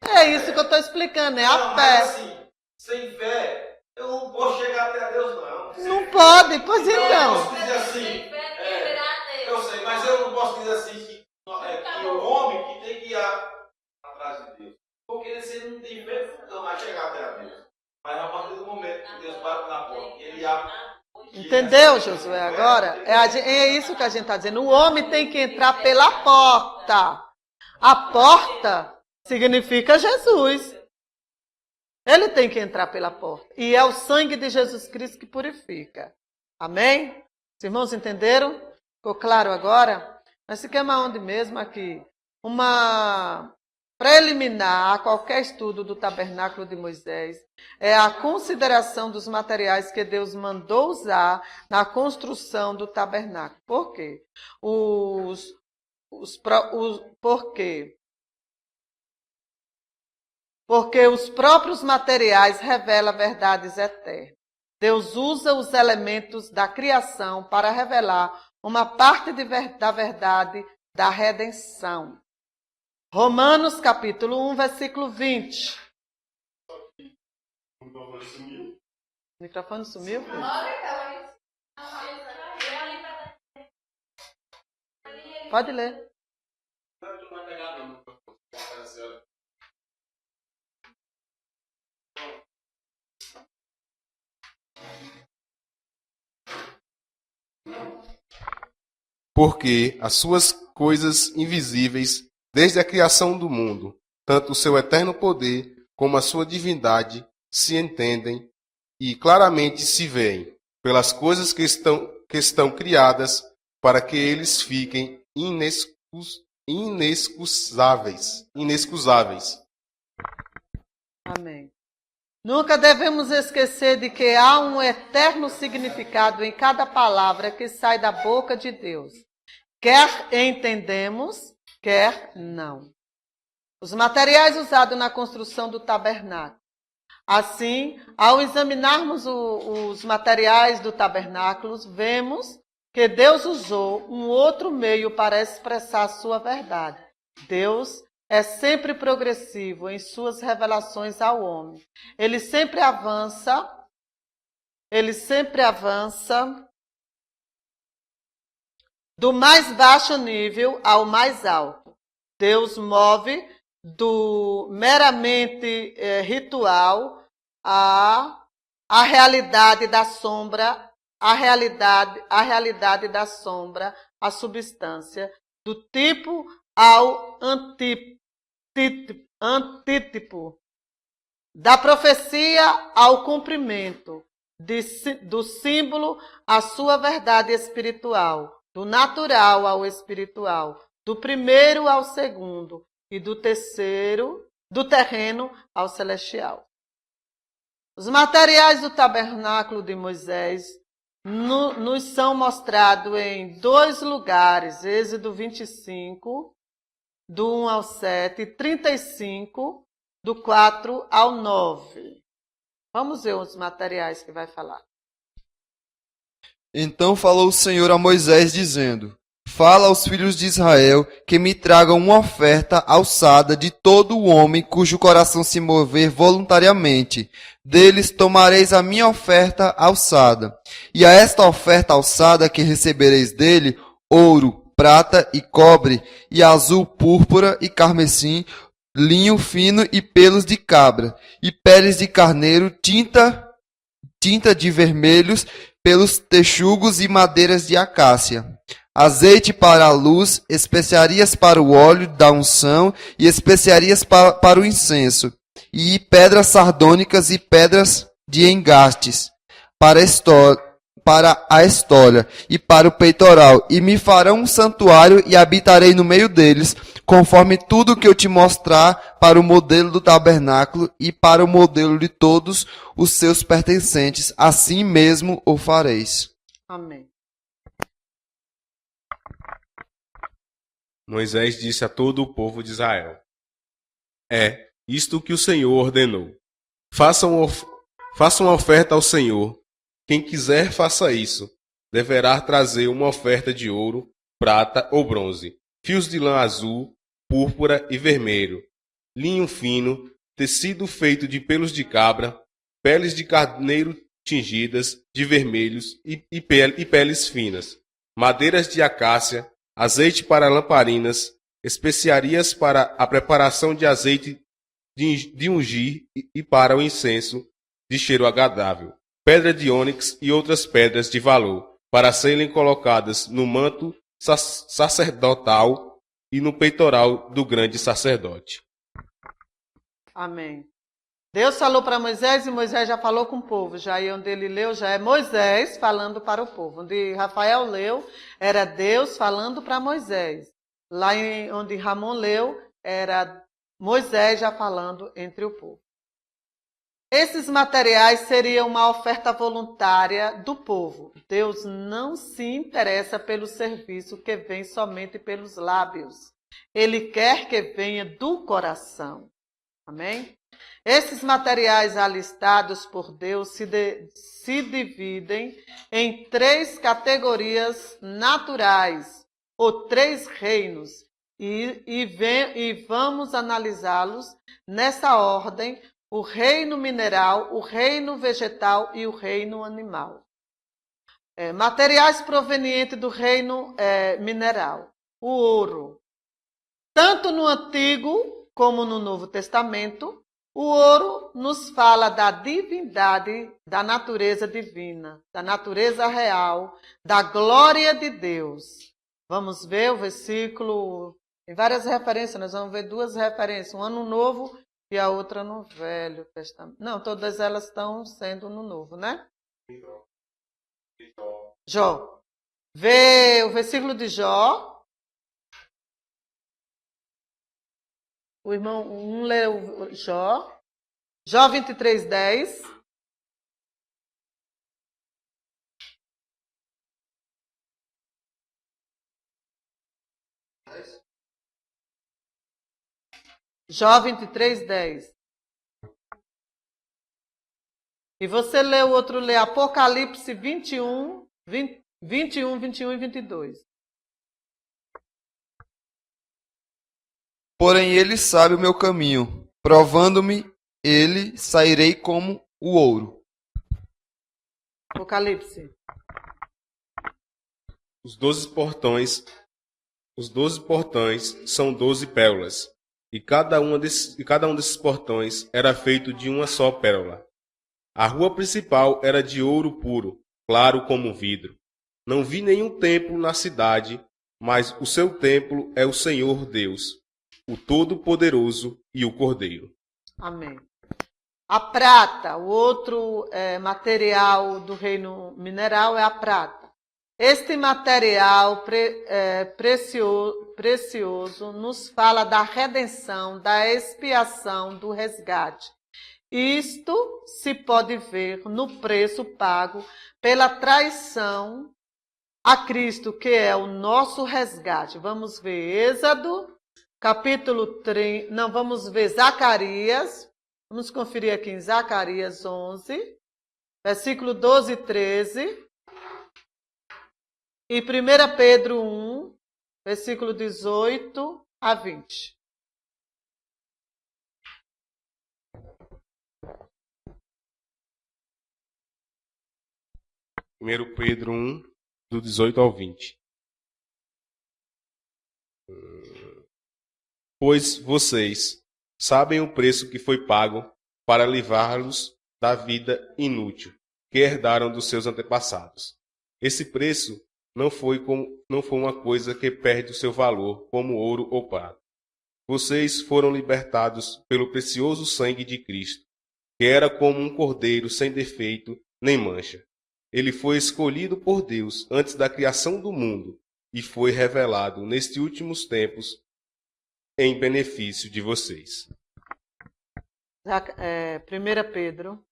É isso que eu estou explicando, é a fé. Mas assim, sem fé, eu não posso chegar até a Deus, não. Não pode, pois Eu então. posso dizer assim, eu sei, mas eu não posso dizer assim que o homem que tem que ir atrás de Deus. Porque se ele não tem fé, não vai chegar até a Deus. Mas a partir do momento que Deus bate na porta, ele abre. Entendeu, Josué? Agora, é isso que a gente está dizendo. O homem tem que entrar pela porta. A porta significa Jesus. Ele tem que entrar pela porta. E é o sangue de Jesus Cristo que purifica. Amém? Os irmãos entenderam? Ficou claro agora? Nós ficamos aonde mesmo aqui? Uma preliminar a qualquer estudo do tabernáculo de Moisés é a consideração dos materiais que Deus mandou usar na construção do tabernáculo. Por quê? Por quê? Porque os próprios materiais revelam verdades eternas. Deus usa os elementos da criação para revelar uma parte da verdade da redenção. Romanos capítulo 1, versículo 20. O microfone sumiu? Filho? Pode ler. Porque as suas coisas invisíveis, desde a criação do mundo, tanto o seu eterno poder como a sua divindade, se entendem e claramente se veem pelas coisas que estão criadas, para que eles fiquem inexcusáveis. Amém. Nunca devemos esquecer de que há um eterno significado em cada palavra que sai da boca de Deus. Quer entendemos, quer não. Os materiais usados na construção do tabernáculo. Assim, ao examinarmos os materiais do tabernáculo, vemos que Deus usou um outro meio para expressar a sua verdade. Deus é sempre progressivo em suas revelações ao homem. Ele sempre avança do mais baixo nível ao mais alto. Deus move do meramente ritual à realidade da sombra, a realidade da sombra, a substância, do tipo ao antítipo, da profecia ao cumprimento, do símbolo à sua verdade espiritual, do natural ao espiritual, do primeiro ao segundo e do terreno ao celestial. Os materiais do tabernáculo de Moisés nos são mostrados em 2 lugares, Êxodo 25, do 1 ao 7, e 35, do 4 ao 9. Vamos ver os materiais que vai falar. Então falou o Senhor a Moisés, dizendo: Fala aos filhos de Israel que me tragam uma oferta alçada de todo o homem cujo coração se mover voluntariamente. Deles tomareis a minha oferta alçada. E a esta oferta alçada que recebereis dele, ouro, prata e cobre, e azul, púrpura e carmesim, linho fino e pelos de cabra, e peles de carneiro, tinta de vermelhos, pelos texugos e madeiras de acácia. Azeite para a luz, especiarias para o óleo da unção e especiarias para o incenso, e pedras sardônicas e pedras de engastes para a história e para o peitoral, e me farão um santuário e habitarei no meio deles, conforme tudo que eu te mostrar para o modelo do tabernáculo e para o modelo de todos os seus pertencentes, assim mesmo o fareis. Amém. Moisés disse a todo o povo de Israel: É isto que o Senhor ordenou. Façam uma oferta ao Senhor. Quem quiser, faça isso. Deverá trazer uma oferta de ouro, prata ou bronze, fios de lã azul, púrpura e vermelho, linho fino, tecido feito de pelos de cabra, peles de carneiro tingidas de vermelhos e peles finas, madeiras de acácia, azeite para lamparinas, especiarias para a preparação de azeite de ungir e para o incenso de cheiro agradável, pedra de ônix e outras pedras de valor, para serem colocadas no manto sacerdotal e no peitoral do grande sacerdote. Amém. Deus falou para Moisés e Moisés já falou com o povo. Já aí onde ele leu, já é Moisés falando para o povo. Onde Rafael leu, era Deus falando para Moisés. Lá onde Ramon leu, era Moisés já falando entre o povo. Esses materiais seriam uma oferta voluntária do povo. Deus não se interessa pelo serviço que vem somente pelos lábios. Ele quer que venha do coração. Amém? Esses materiais alistados por Deus se dividem em 3 categorias naturais, ou 3 reinos, e vamos analisá-los nessa ordem: o reino mineral, o reino vegetal e o reino animal. Materiais provenientes do reino mineral. O ouro. Tanto no Antigo como no Novo Testamento, o ouro nos fala da divindade, da natureza divina, da natureza real, da glória de Deus. Vamos ver o versículo, tem várias referências, nós vamos ver 2 referências, uma no Novo e a outra no Velho Testamento. Não, todas elas estão sendo no Novo, né? Jó. Vê o versículo de Jó. O irmão, lê o Jó. Jó 23:10. Jó 23:10. E você lê o outro, lê Apocalipse 21 e 22. Porém ele sabe o meu caminho, provando-me ele, sairei como o ouro. Apocalipse. Os 12 portões são 12 pérolas, e cada um desses portões era feito de uma só pérola. A rua principal era de ouro puro, claro como vidro. Não vi nenhum templo na cidade, mas o seu templo é o Senhor Deus, o Todo-Poderoso e o Cordeiro. Amém. A prata, o outro material do reino mineral é a prata. Este material precioso nos fala da redenção, da expiação, do resgate. Isto se pode ver no preço pago pela traição a Cristo, que é o nosso resgate. Vamos ver Êxodo, capítulo 3, não, vamos ver Zacarias, vamos conferir aqui em Zacarias 11, versículo 12 e 13, e 1 Pedro 1, versículo 18 a 20. Primeiro Pedro 1, do 18 ao 20. Pois vocês sabem o preço que foi pago para livrá-los da vida inútil que herdaram dos seus antepassados. Esse preço não foi uma coisa que perde o seu valor, como ouro ou prata. Vocês foram libertados pelo precioso sangue de Cristo, que era como um cordeiro sem defeito nem mancha. Ele foi escolhido por Deus antes da criação do mundo e foi revelado nestes últimos tempos em benefício de vocês. 1 Pedro.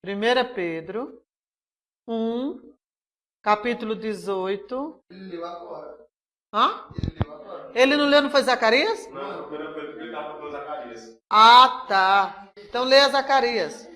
Primeira Pedro 1, capítulo 18. Ele leu agora. Hã? Ele leu agora. Ele não leu, não foi Zacarias? Não, primeiro Pedro que estava com Zacarias. Ah, tá. Então leia Zacarias.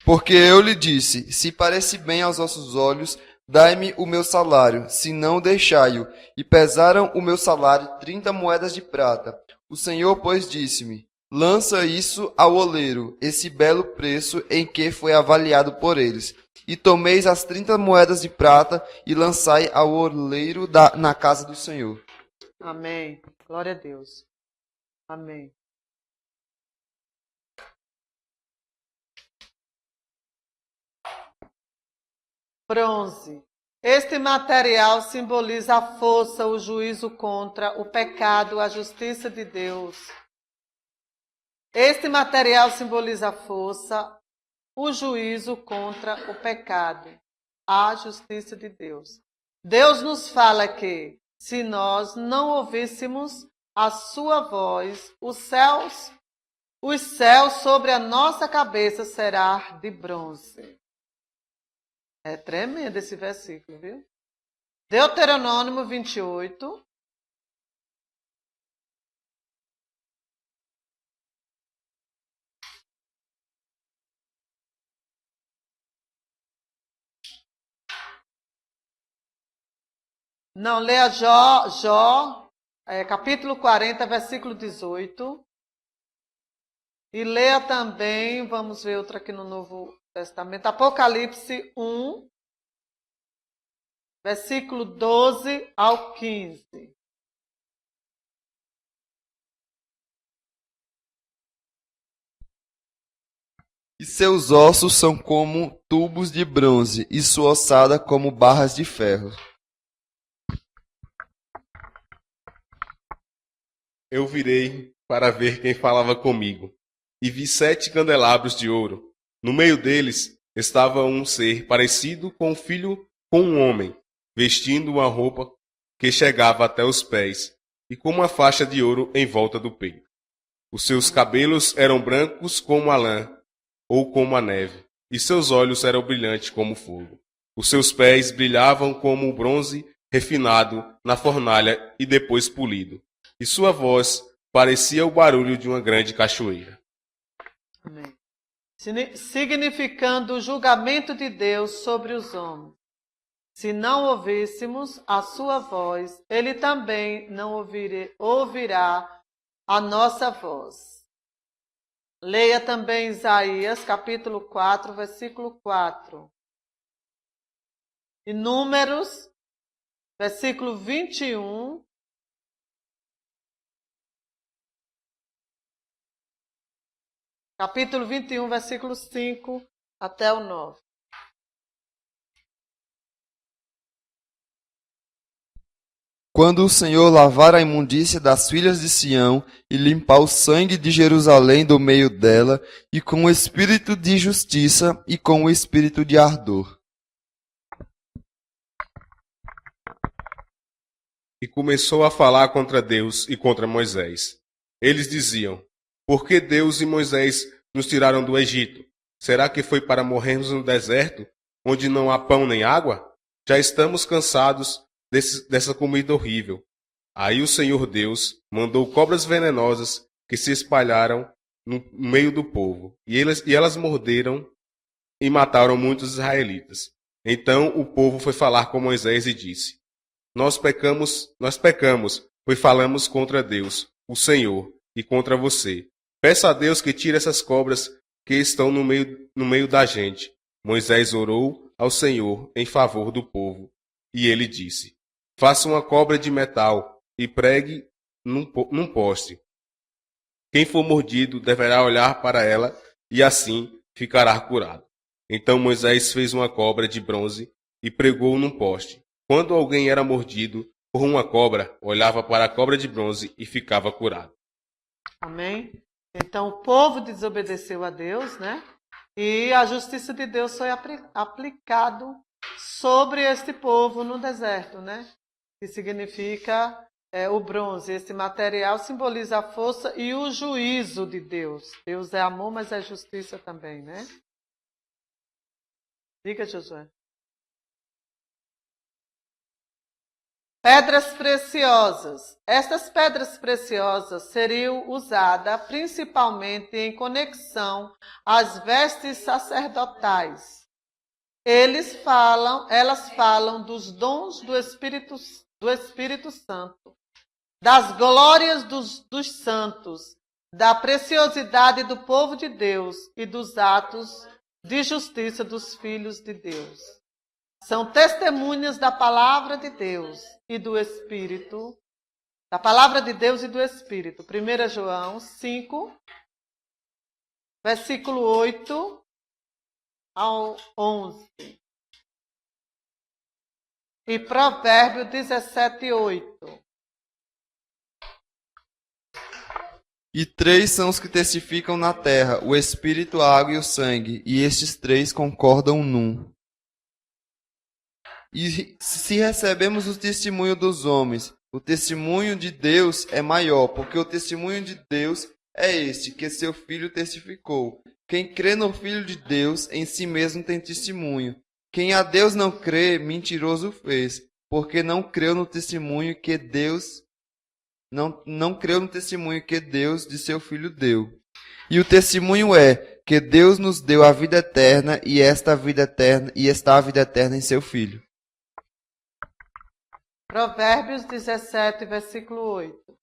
Porque eu lhe disse, se parece bem aos vossos olhos, dai-me o meu salário, se não deixai-o. E pesaram o meu salário 30 moedas de prata. O Senhor, pois, disse-me, lança isso ao oleiro, esse belo preço em que foi avaliado por eles. E tomeis as 30 moedas de prata e lançai ao oleiro na casa do Senhor. Amém. Glória a Deus. Amém. bronze. Este material simboliza a força, o juízo contra o pecado, a justiça de Deus. Este material simboliza a força, o juízo contra o pecado, a justiça de Deus. Deus nos fala que, se nós não ouvíssemos a sua voz, os céus sobre a nossa cabeça serão de bronze. É tremendo esse versículo, viu? Deuteronômio 28. Não, leia Jó, capítulo 40, versículo 18. E leia também, vamos ver outra aqui no Novo Testamento, Apocalipse 1, versículo 12 ao 15. E seus ossos são como tubos de bronze, e sua ossada como barras de ferro. Eu virei para ver quem falava comigo, e vi 7 candelabros de ouro. No meio deles estava um ser parecido com um homem, vestindo uma roupa que chegava até os pés, e com uma faixa de ouro em volta do peito. Os seus cabelos eram brancos como a lã, ou como a neve, e seus olhos eram brilhantes como fogo. Os seus pés brilhavam como o bronze refinado na fornalha e depois polido, e sua voz parecia o barulho de uma grande cachoeira. Amém. Significando o julgamento de Deus sobre os homens. Se não ouvíssemos a sua voz, ele também não ouvirá a nossa voz. Leia também Isaías, capítulo 4, versículo 4. E Números, versículo 21. Capítulo 21, versículo 5 até o 9. Quando o Senhor lavar a imundícia das filhas de Sião e limpar o sangue de Jerusalém do meio dela, e com o espírito de justiça e com o espírito de ardor. E começou a falar contra Deus e contra Moisés. Eles diziam: por que Deus e Moisés nos tiraram do Egito? Será que foi para morrermos no deserto, onde não há pão nem água? Já estamos cansados dessa comida horrível. Aí o Senhor Deus mandou cobras venenosas que se espalharam no meio do povo, e elas morderam e mataram muitos israelitas. Então o povo foi falar com Moisés e disse: Nós pecamos, pois falamos contra Deus, o Senhor, e contra você. Peça a Deus que tire essas cobras que estão no meio da gente. Moisés orou ao Senhor em favor do povo, e ele disse: Faça uma cobra de metal e pregue num poste. Quem for mordido deverá olhar para ela e assim ficará curado. Então Moisés fez uma cobra de bronze e pregou num poste. Quando alguém era mordido por uma cobra, olhava para a cobra de bronze e ficava curado. Amém? Então o povo desobedeceu a Deus, né? E a justiça de Deus foi aplicado sobre este povo no deserto, né? Que significa o bronze. Esse material simboliza a força e o juízo de Deus. Deus é amor, mas é justiça também, né? Diga, Josué. Pedras preciosas. Estas pedras preciosas seriam usadas principalmente em conexão às vestes sacerdotais. Elas falam dos dons do Espírito Santo, das glórias dos santos, da preciosidade do povo de Deus e dos atos de justiça dos filhos de Deus. São testemunhas da palavra de Deus e do Espírito, da palavra de Deus e do Espírito. 1 João 5, versículo 8 ao 11. E Provérbio 17:8. E 3 são os que testificam na terra, o espírito, a água e o sangue, e estes 3 concordam num. E se recebemos o testemunho dos homens, o testemunho de Deus é maior, porque o testemunho de Deus é este, que seu Filho testificou. Quem crê no Filho de Deus, em si mesmo tem testemunho. Quem a Deus não crê, mentiroso fez, porque não creu no testemunho que Deus não creu no testemunho que Deus de seu Filho deu. E o testemunho é que Deus nos deu a vida eterna, e está a vida eterna em seu Filho. Provérbios 17, versículo 8.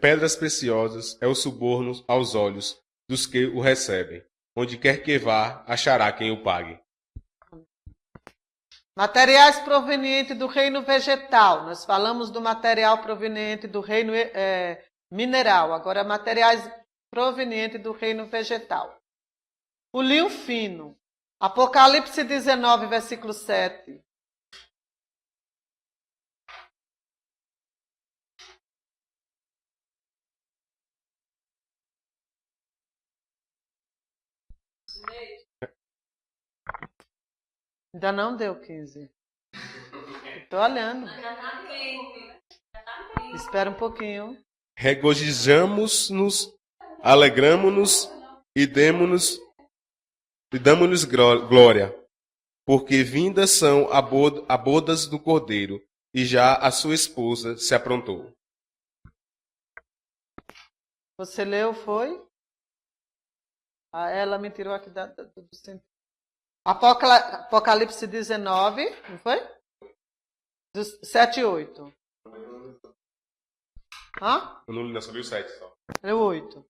Pedras preciosas é o suborno aos olhos dos que o recebem. Onde quer que vá, achará quem o pague. Materiais provenientes do reino vegetal. Nós falamos do material proveniente do reino mineral. Agora, materiais provenientes do reino vegetal. O linho fino. Apocalipse 19, versículo 7. Ainda não deu 15. Estou olhando. Espera um pouquinho. Regozijamos-nos, alegramo-nos e damos-nos glória, porque vindas são a bodas do Cordeiro, e já a sua esposa se aprontou. Você leu, foi? Ela me tirou aqui do centro. Apocalipse 19, não foi? 7 e 8. Hã? Eu não sabia o 7 só. Leu 8.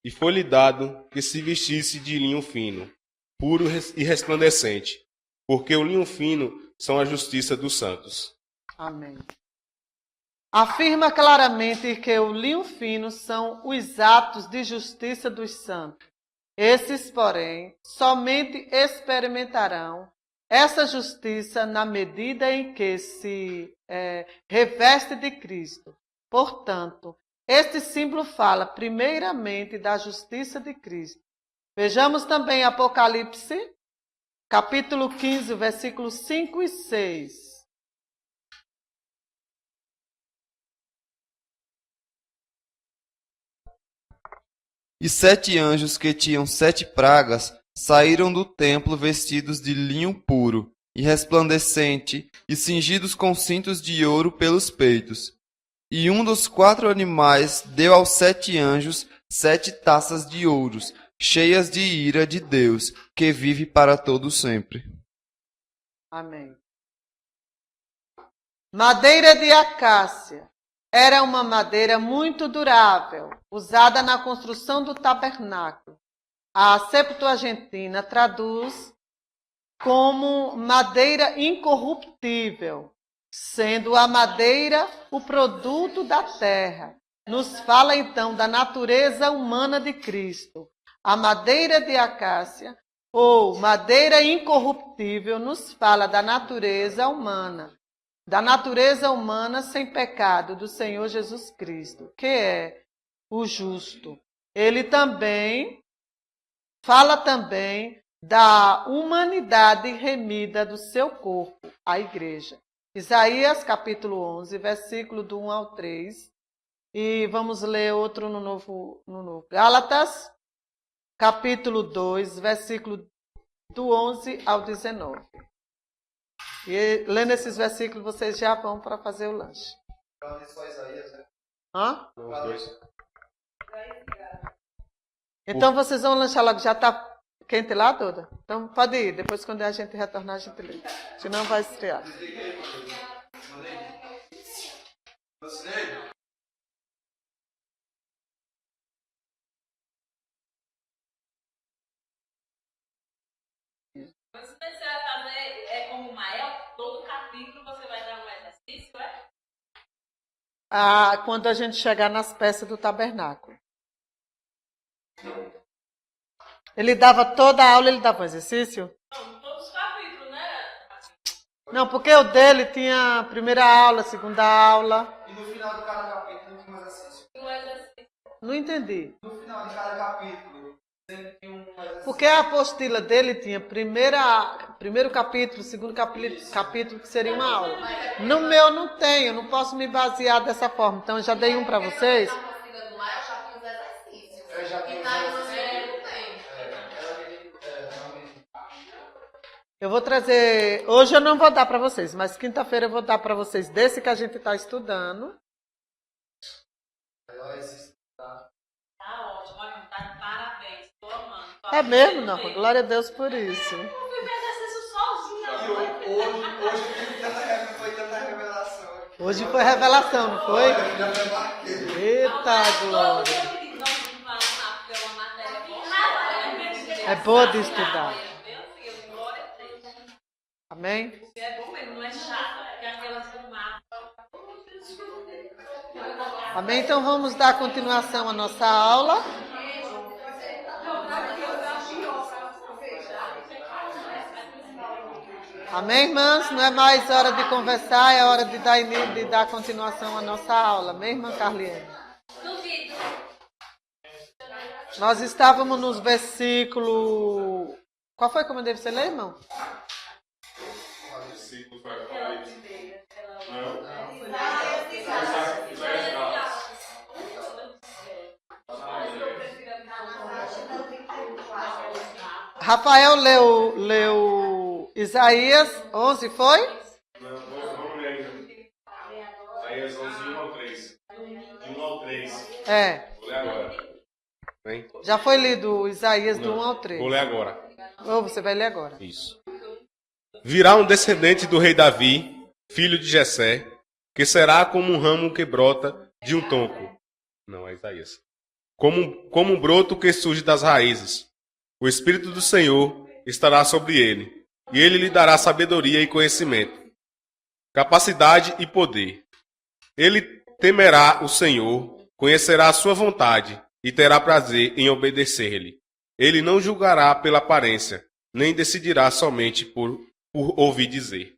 E foi-lhe dado que se vestisse de linho fino, puro e resplandecente, porque o linho fino são a justiça dos santos. Amém. Afirma claramente que o linho fino são os atos de justiça dos santos. Esses, porém, somente experimentarão essa justiça na medida em que se reveste de Cristo. Portanto, este símbolo fala primeiramente da justiça de Cristo. Vejamos também Apocalipse, capítulo 15, versículos 5 e 6. E 7 anjos que tinham 7 pragas saíram do templo vestidos de linho puro e resplandecente e cingidos com cintos de ouro pelos peitos. E um dos 4 animais deu aos 7 anjos 7 taças de ouro, cheias de ira de Deus, que vive para todo sempre. Amém. Madeira de acácia. Era uma madeira muito durável, usada na construção do tabernáculo. A Septuaginta traduz como madeira incorruptível, sendo a madeira o produto da terra. Nos fala então da natureza humana de Cristo. A madeira de acácia, ou madeira incorruptível, nos fala da natureza humana. Da natureza humana sem pecado do Senhor Jesus Cristo, que é o justo. Ele também fala também da humanidade remida do seu corpo, a igreja. Isaías capítulo 11, versículo do 1 ao 3. E vamos ler outro no novo. Gálatas capítulo 2, versículo do 11 ao 19. E lendo esses versículos, vocês já vão para fazer o lanche. Só Isaías, né? Hã? Os dois. Então vocês vão lanchar logo. Já está quente lá toda? Então pode ir. Depois, quando a gente retornar, a gente lê. Senão vai esfriar. Mas se você vai fazer como o Mael, todo capítulo você vai dar um exercício, é? Quando a gente chegar nas peças do tabernáculo. Ele dava toda a aula, ele dava um exercício? Não, todos os capítulos, né? Não, porque o dele tinha primeira aula, segunda aula. E no final de cada capítulo tinha um exercício. Não entendi. No final de cada capítulo sempre tinha um exercício. Porque a apostila dele tinha primeiro capítulo, segundo capítulo, que seria uma aula. No meu não tem, eu não posso me basear dessa forma. Então eu já dei um para vocês. Na apostila do Maio já tinha os exercícios. Eu já tinha E os na exercícios. não tem. Eu vou trazer. Hoje eu não vou dar para vocês, mas quinta-feira eu vou dar para vocês desse que a gente está estudando. Tá ótimo, olha, tá de parabéns, tô amando. É mesmo, não? Glória a Deus por isso. Eu fui ver exercício sozinha. E hoje foi tanta revelação. Hoje foi revelação, não foi? Eu já me marquei. Eita glória. É boa de estudar. Amém? É bom mesmo, não é chato, porque aquelas do mapa. Amém? Então vamos dar continuação à nossa aula. Amém, irmãs? Não é mais hora de conversar, é hora de dar continuação à nossa aula. Amém, irmã Carliane? Duvido. Nós estávamos nos versículos... Qual foi que eu mandei você ler, irmão? Rafael leu Isaías 11, foi? Não, vamos ler ainda. Isaías 11, 1 ao 3. De 1 ao 3. É. Vou ler agora. Vem. Já foi lido Isaías do 1 ao 3. Vou ler agora. Ou você vai ler agora. Isso. Virá um descendente do rei Davi, filho de Jessé, que será como um ramo que brota de um tronco. Não, é Isaías. Como um broto que surge das raízes. O Espírito do Senhor estará sobre ele, e ele lhe dará sabedoria e conhecimento, capacidade e poder. Ele temerá o Senhor, conhecerá a sua vontade e terá prazer em obedecer-lhe. Ele não julgará pela aparência, nem decidirá somente por ouvir dizer.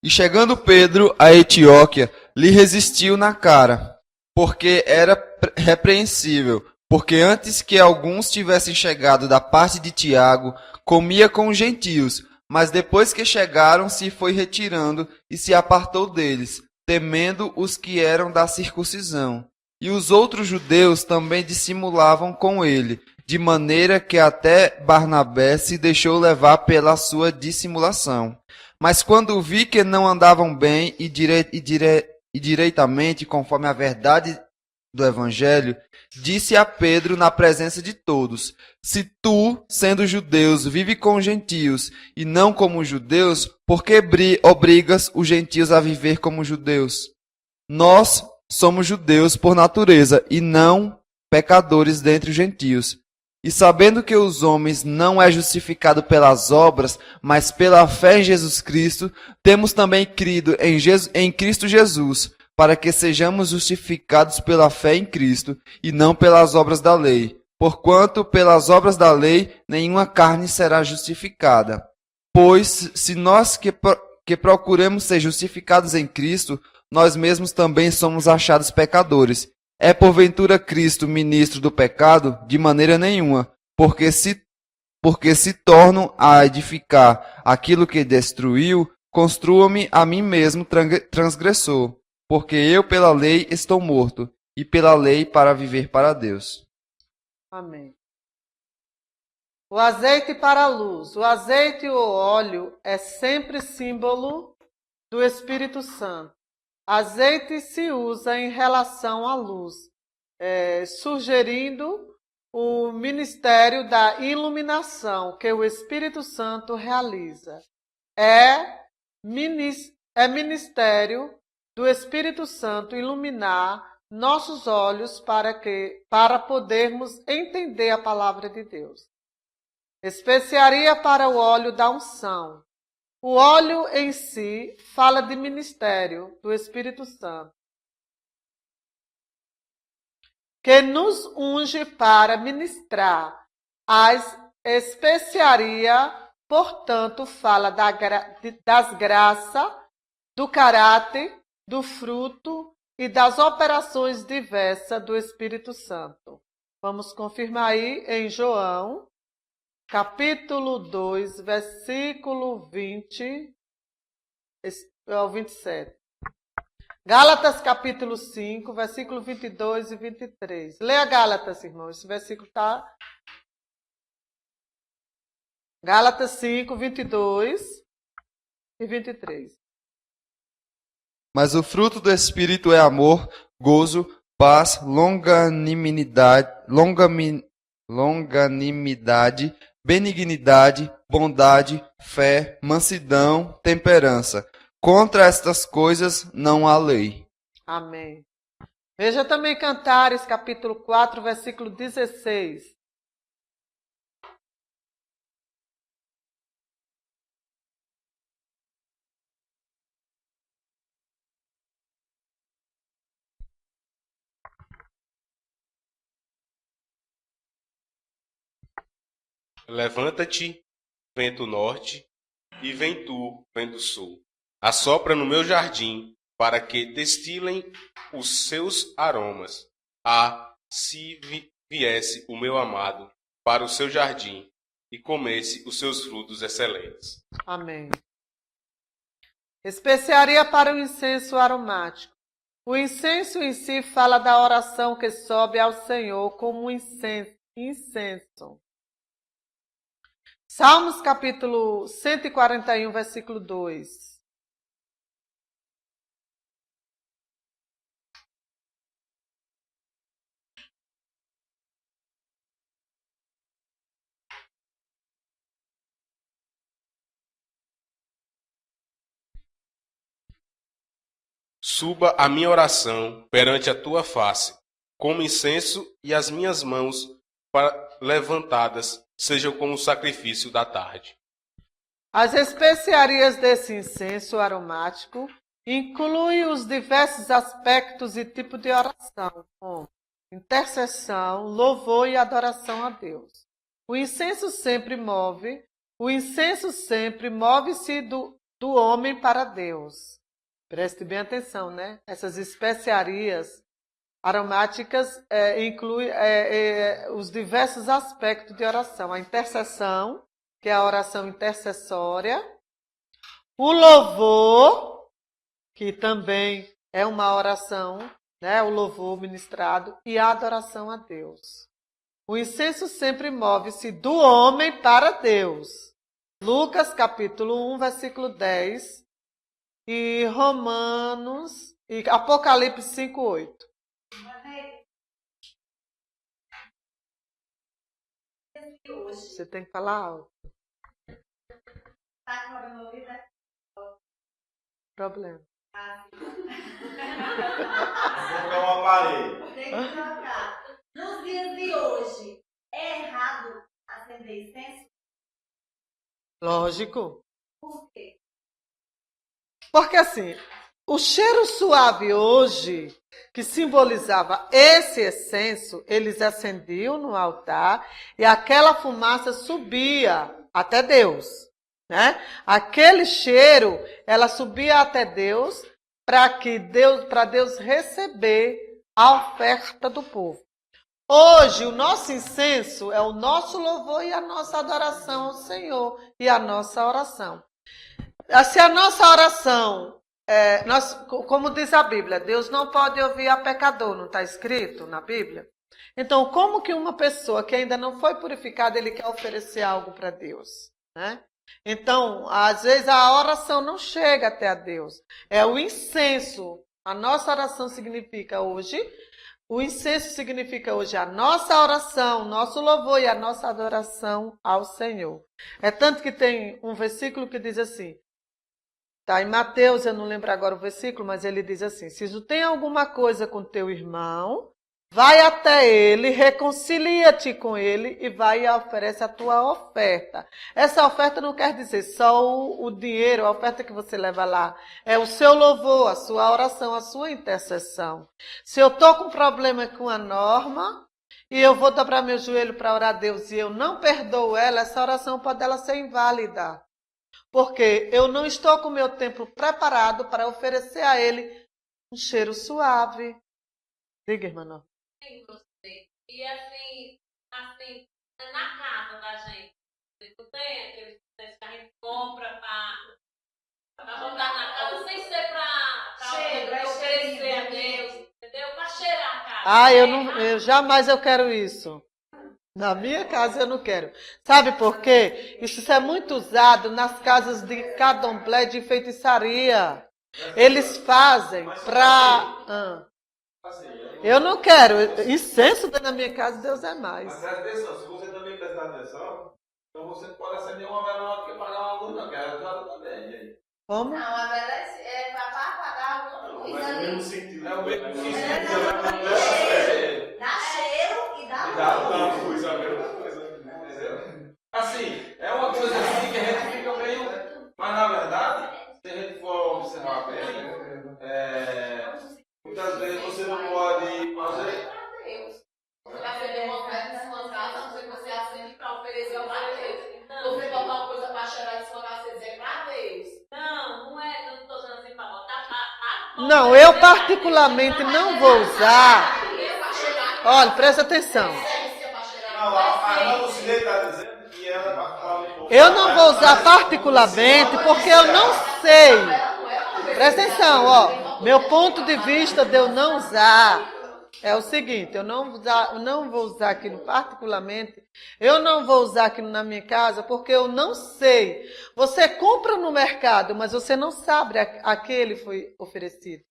E chegando Pedro a Etióquia, lhe resistiu na cara, porque era repreensível, porque antes que alguns tivessem chegado da parte de Tiago, comia com os gentios, mas depois que chegaram se foi retirando e se apartou deles, temendo os que eram da circuncisão. E os outros judeus também dissimulavam com ele, de maneira que até Barnabé se deixou levar pela sua dissimulação. Mas quando vi que não andavam bem e direitamente conforme a verdade do Evangelho, disse a Pedro na presença de todos: se tu, sendo judeus, vive com os gentios e não como os judeus, por que obrigas os gentios a viver como judeus? Nós somos judeus por natureza e não pecadores dentre os gentios. E sabendo que os homens não é justificado pelas obras, mas pela fé em Jesus Cristo, temos também crido em Cristo Jesus, para que sejamos justificados pela fé em Cristo, e não pelas obras da lei. Porquanto, pelas obras da lei, nenhuma carne será justificada. Pois, se nós que procuramos ser justificados em Cristo, nós mesmos também somos achados pecadores. É porventura Cristo ministro do pecado? De maneira nenhuma, porque se tornam a edificar aquilo que destruiu, construa-me a mim mesmo transgressor. Porque eu pela lei estou morto, e pela lei para viver para Deus. Amém. O azeite para a luz. O azeite e o óleo é sempre símbolo do Espírito Santo. Azeite se usa em relação à luz, sugerindo o ministério da iluminação que o Espírito Santo realiza. É ministério do Espírito Santo iluminar nossos olhos para podermos entender a palavra de Deus. Especiaria para o óleo da unção. O óleo em si fala de ministério do Espírito Santo, que nos unge para ministrar. As especiaria portanto, fala das graças, do caráter, do fruto e das operações diversas do Espírito Santo. Vamos confirmar aí em João, capítulo 2, versículo 20 ao 27. Gálatas, capítulo 5, versículo 22 e 23. Leia Gálatas, irmão. Esse versículo está... Gálatas 5, 22 e 23. Mas o fruto do Espírito é amor, gozo, paz, longanimidade, benignidade, bondade, fé, mansidão, temperança. Contra estas coisas não há lei. Amém. Veja também Cantares, capítulo 4, versículo 16. Levanta-te, vento norte, e vem tu, vento sul. Assopra no meu jardim, para que destilem os seus aromas. Se viesse o meu amado para o seu jardim, e comesse os seus frutos excelentes. Amém. Especiaria para o incenso aromático. O incenso em si fala da oração que sobe ao Senhor como um incenso. Salmos capítulo 141, versículo 2. Suba a minha oração perante a tua face, como incenso, e as minhas mãos levantadas sejam como o sacrifício da tarde. As especiarias desse incenso aromático incluem os diversos aspectos e tipos de oração, como intercessão, louvor e adoração a Deus. O incenso sempre move-se do homem para Deus. Preste bem atenção, né? Essas especiarias aromáticas incluem os diversos aspectos de oração. A intercessão, que é a oração intercessória. O louvor, que também é uma oração, né? O louvor ministrado. E a adoração a Deus. O incenso sempre move-se do homem para Deus. Lucas capítulo 1, versículo 10. E Romanos, e Apocalipse 5, 8. Você tem que falar alto. Tá com o ouvido, né? Problema. Vou colocar um aparelho. Tem que trocar. Nos dias de hoje, é errado acender incenso? Lógico. Por quê? Porque assim, o cheiro suave hoje, que simbolizava esse incenso, eles acendiam no altar e aquela fumaça subia até Deus, né? Aquele cheiro, ela subia até Deus para Deus receber a oferta do povo. Hoje, o nosso incenso é o nosso louvor e a nossa adoração ao Senhor e a nossa oração. Se a nossa oração, como diz a Bíblia, Deus não pode ouvir a pecador, não está escrito na Bíblia? Então, como que uma pessoa que ainda não foi purificada, ele quer oferecer algo para Deus, né? Então, às vezes a oração não chega até a Deus. É o incenso. A nossa oração significa hoje, o incenso significa hoje a nossa oração, nosso louvor e a nossa adoração ao Senhor. É tanto que tem um versículo que diz assim, tá em Mateus, eu não lembro agora o versículo, mas ele diz assim, se tu tem alguma coisa com teu irmão, vai até ele, reconcilia-te com ele e vai e oferece a tua oferta. Essa oferta não quer dizer só o dinheiro, a oferta que você leva lá. É o seu louvor, a sua oração, a sua intercessão. Se eu estou com problema com a norma e eu vou dobrar meu joelho para orar a Deus e eu não perdoo ela, essa oração pode ela ser inválida. Porque eu não estou com o meu tempo preparado para oferecer a ele um cheiro suave. Diga, irmã. E assim, na casa da gente, não tem aqueles que a gente compra para botar na casa, sem ser para oferecer a Deus, entendeu? Para cheirar a casa. Ah, eu jamais eu quero isso. Na minha casa eu não quero. Sabe por quê? Isso é muito usado nas casas de candomblé de feitiçaria. Eles fazem para... Eu não quero. Incenso na minha casa, Deus é mais. Mas presta atenção, se você também prestar atenção, então você não pode acender uma vela que pagar uma luz, não, que ela já também. E aí? Como? Não, a vela é para apagar alguma coisa. Mas é o mesmo sentido. É o mesmo sentido. Dá cheiro e dá Dá luz. uma coisa, a mesma coisa. Entendeu? Assim, é uma coisa assim que a gente fica meio. Mas na verdade, se a gente for observar bem, muitas vezes você não pode fazer. Você vai acender uma oferta em sua casa, a não ser que você acende para oferecer para Deus. Você botar uma coisa para cheirar em sua casa, você dizer para Deus. Não é, eu não estou dizendo assim para botar. Não, eu particularmente não vou usar. Olha, presta atenção. Não, a irmã Lucilene está dizendo que ela fala. Eu não vou usar particularmente porque eu não sei. Presta atenção, ó. Meu ponto de vista de eu não usar é o seguinte, eu não vou usar aquilo particularmente, eu não vou usar aquilo na minha casa porque eu não sei. Você compra no mercado, mas você não sabe a que ele foi oferecido.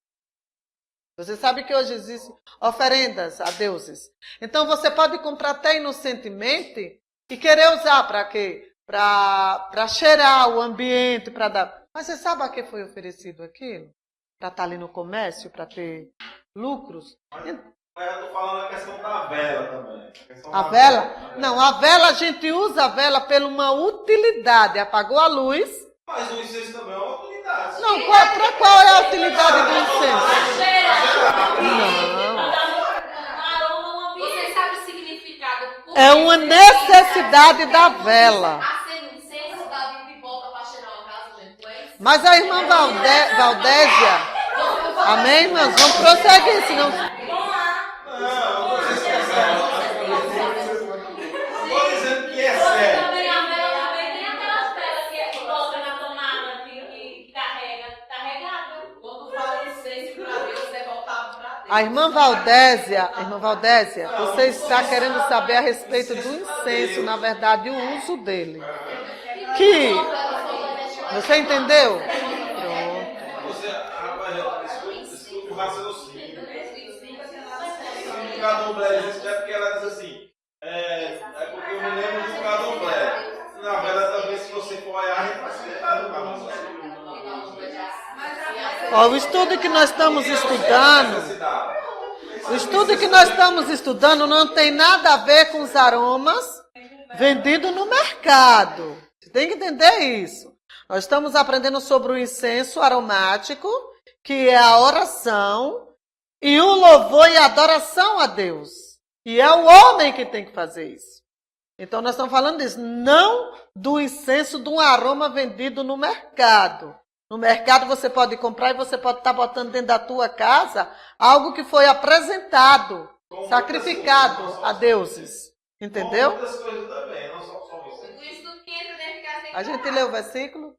Você sabe que hoje existem oferendas a deuses. Então você pode comprar até inocentemente e querer usar para quê? Para cheirar o ambiente, para dar. Mas você sabe a que foi oferecido aquilo? Para estar ali no comércio, para ter lucros? Mas eu estou falando a questão da vela também. A vela? Não, a vela, a gente usa a vela pela uma utilidade. Apagou a luz. Mas o incenso também é uma utilidade. Não, para qual é a utilidade do incenso? Não. Você sabe o significado? É uma necessidade da vela. Acende um incenso, dá de volta para cheirar uma casa, gente. Não é isso? Mas a irmã Valdésia, amém, irmãs? Vamos prosseguir, senão... Estou dizendo que é sério. Também a vela também tem aquelas velas que coloca na tomada que carrega, carregável. Quando fala incenso para Deus, é voltado para Deus. A irmã Valdésia, você está querendo saber a respeito do incenso, na verdade, o uso dele. Que... Você entendeu? Pronto. Você, rapaz, escuta o raciocínio. O candomblé existe é porque ela diz assim, é porque eu me lembro do candomblé. Na verdade, também, se você for olhar, a gente vai se lembrar do candomblé. Ó, o estudo que nós estamos estudando, não tem nada a ver com os aromas vendidos no mercado. Você tem que entender isso. Nós estamos aprendendo sobre o incenso aromático, que é a oração, e o louvor e a adoração a Deus. E é o homem que tem que fazer isso. Então nós estamos falando disso, não do incenso de um aroma vendido no mercado. No mercado você pode comprar e você pode estar botando dentro da tua casa algo que foi apresentado, sacrificado a deuses. Entendeu? Muitas coisas também, não só isso. O estudo que entra dentro de casa tem que A gente lê o versículo?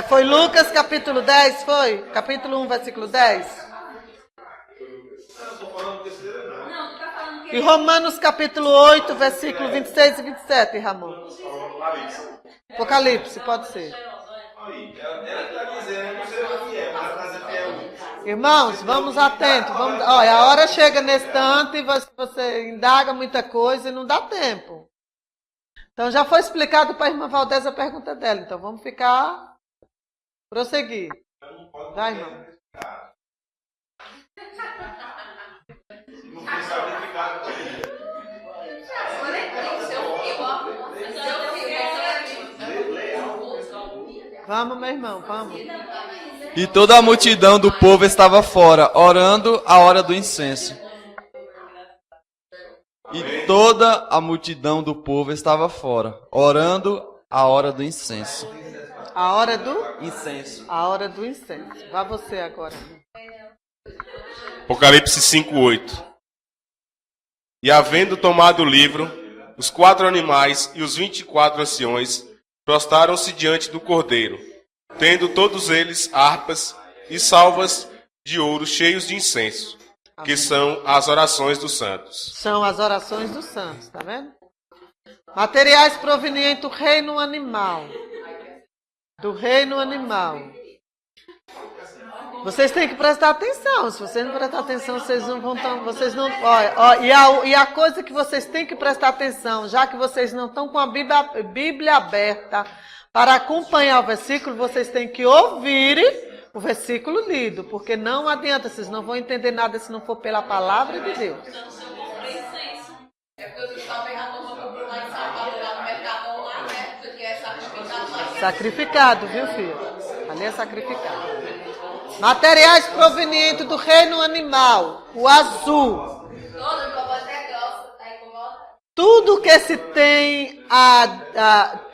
Foi Lucas capítulo 10, foi? Capítulo 1, versículo 10? Eu não estou falando besteira, não. Não, tu tá falando que E Romanos capítulo 8, versículo 26 e 27, Ramon. Apocalipse, pode ser. Aí, ela está dizendo, eu não sei o que é, mas ela está dizendo que é um. Irmãos, vamos atentos. Olha, a hora chega nesse tanto e você indaga muita coisa e não dá tempo. Então já foi explicado para a irmã Valdésia a pergunta dela. Então vamos prosseguir. Vai, irmão. Não foi sacrificado por ele. Vamos, meu irmão, vamos. E toda a multidão do povo estava fora, orando a hora do incenso. E toda a multidão do povo estava fora, orando a hora do incenso. A hora do? Incenso. A hora do incenso. Vá você agora. Apocalipse 5:8. E havendo tomado o livro, os 4 animais e os 24 anciões prostraram-se diante do Cordeiro, tendo todos eles harpas e salvas de ouro cheios de incenso, que são as orações dos santos. São as orações dos santos, tá vendo? Materiais provenientes do reino animal. Do reino animal. Vocês têm que prestar atenção. Se vocês não prestar atenção, vocês não vão tão, vocês não. E a coisa que vocês têm que prestar atenção, já que vocês não estão com a Bíblia aberta para acompanhar o versículo, vocês têm que ouvir o versículo lido, porque não adianta, vocês não vão entender nada se não for pela palavra de Deus. Então, se eu comprei incenso, É porque eu disse, talvez a turma comprou lá em Salvador, lá no Mercadão, lá, né? Porque é sacrificado lá. Sacrificado, viu, filho? Ali é sacrificado. Materiais provenientes do reino animal, o azul. Toda a voz é grossa, tá incomodando. Tudo que se tem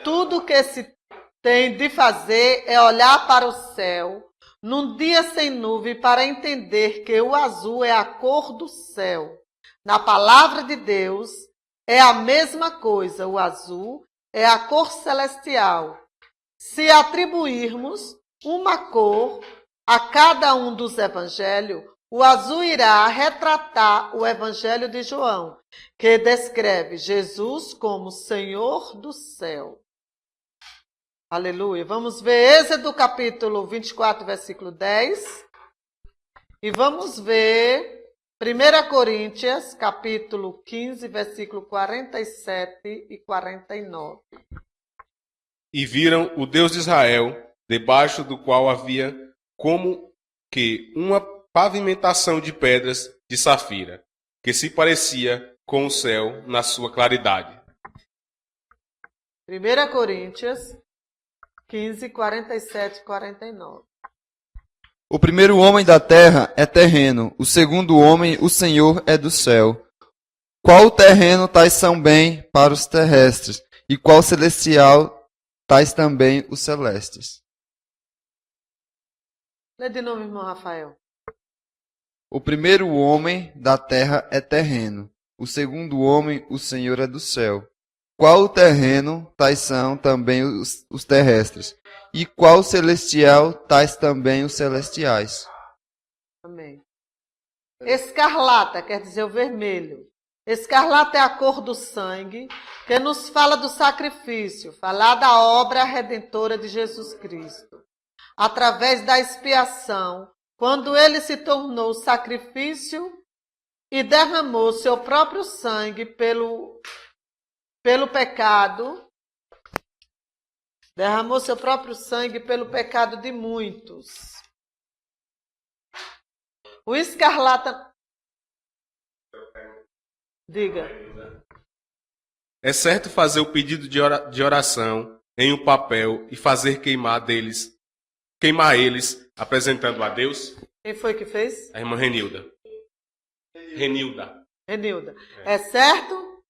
tudo que se tem de fazer é olhar para o céu num dia sem nuvem para entender que o azul é a cor do céu. Na palavra de Deus é a mesma coisa, o azul é a cor celestial. Se atribuirmos uma cor a cada um dos evangelhos, o azul irá retratar o evangelho de João, que descreve Jesus como Senhor do céu. Aleluia. Vamos ver Êxodo capítulo 24, versículo 10. E vamos ver 1 Coríntios capítulo 15, versículo 47 e 49. E viram o Deus de Israel, debaixo do qual havia como que uma pavimentação de pedras de safira, que se parecia com o céu na sua claridade. 1 Coríntios 15, 47 e 49. O primeiro homem da terra é terreno, o segundo homem, o Senhor, é do céu. Qual terreno tais são bem para os terrestres, e qual celestial tais também os celestes. Lê de novo, irmão Rafael. O primeiro homem da terra é terreno, o segundo homem, o Senhor, é do céu. Qual o terreno, tais são também os terrestres, e qual celestial, tais também os celestiais. Amém. Escarlata quer dizer o vermelho. Escarlata é a cor do sangue, que nos fala do sacrifício, falar da obra redentora de Jesus Cristo. Através da expiação, quando ele se tornou sacrifício e derramou seu próprio sangue pelo pecado, derramou seu próprio sangue pelo pecado de muitos. O escarlata... Diga. É certo fazer o pedido de oração em um papel e fazer queimar eles, apresentando a Deus? Quem foi que fez? A irmã Renilda. Renilda. É certo?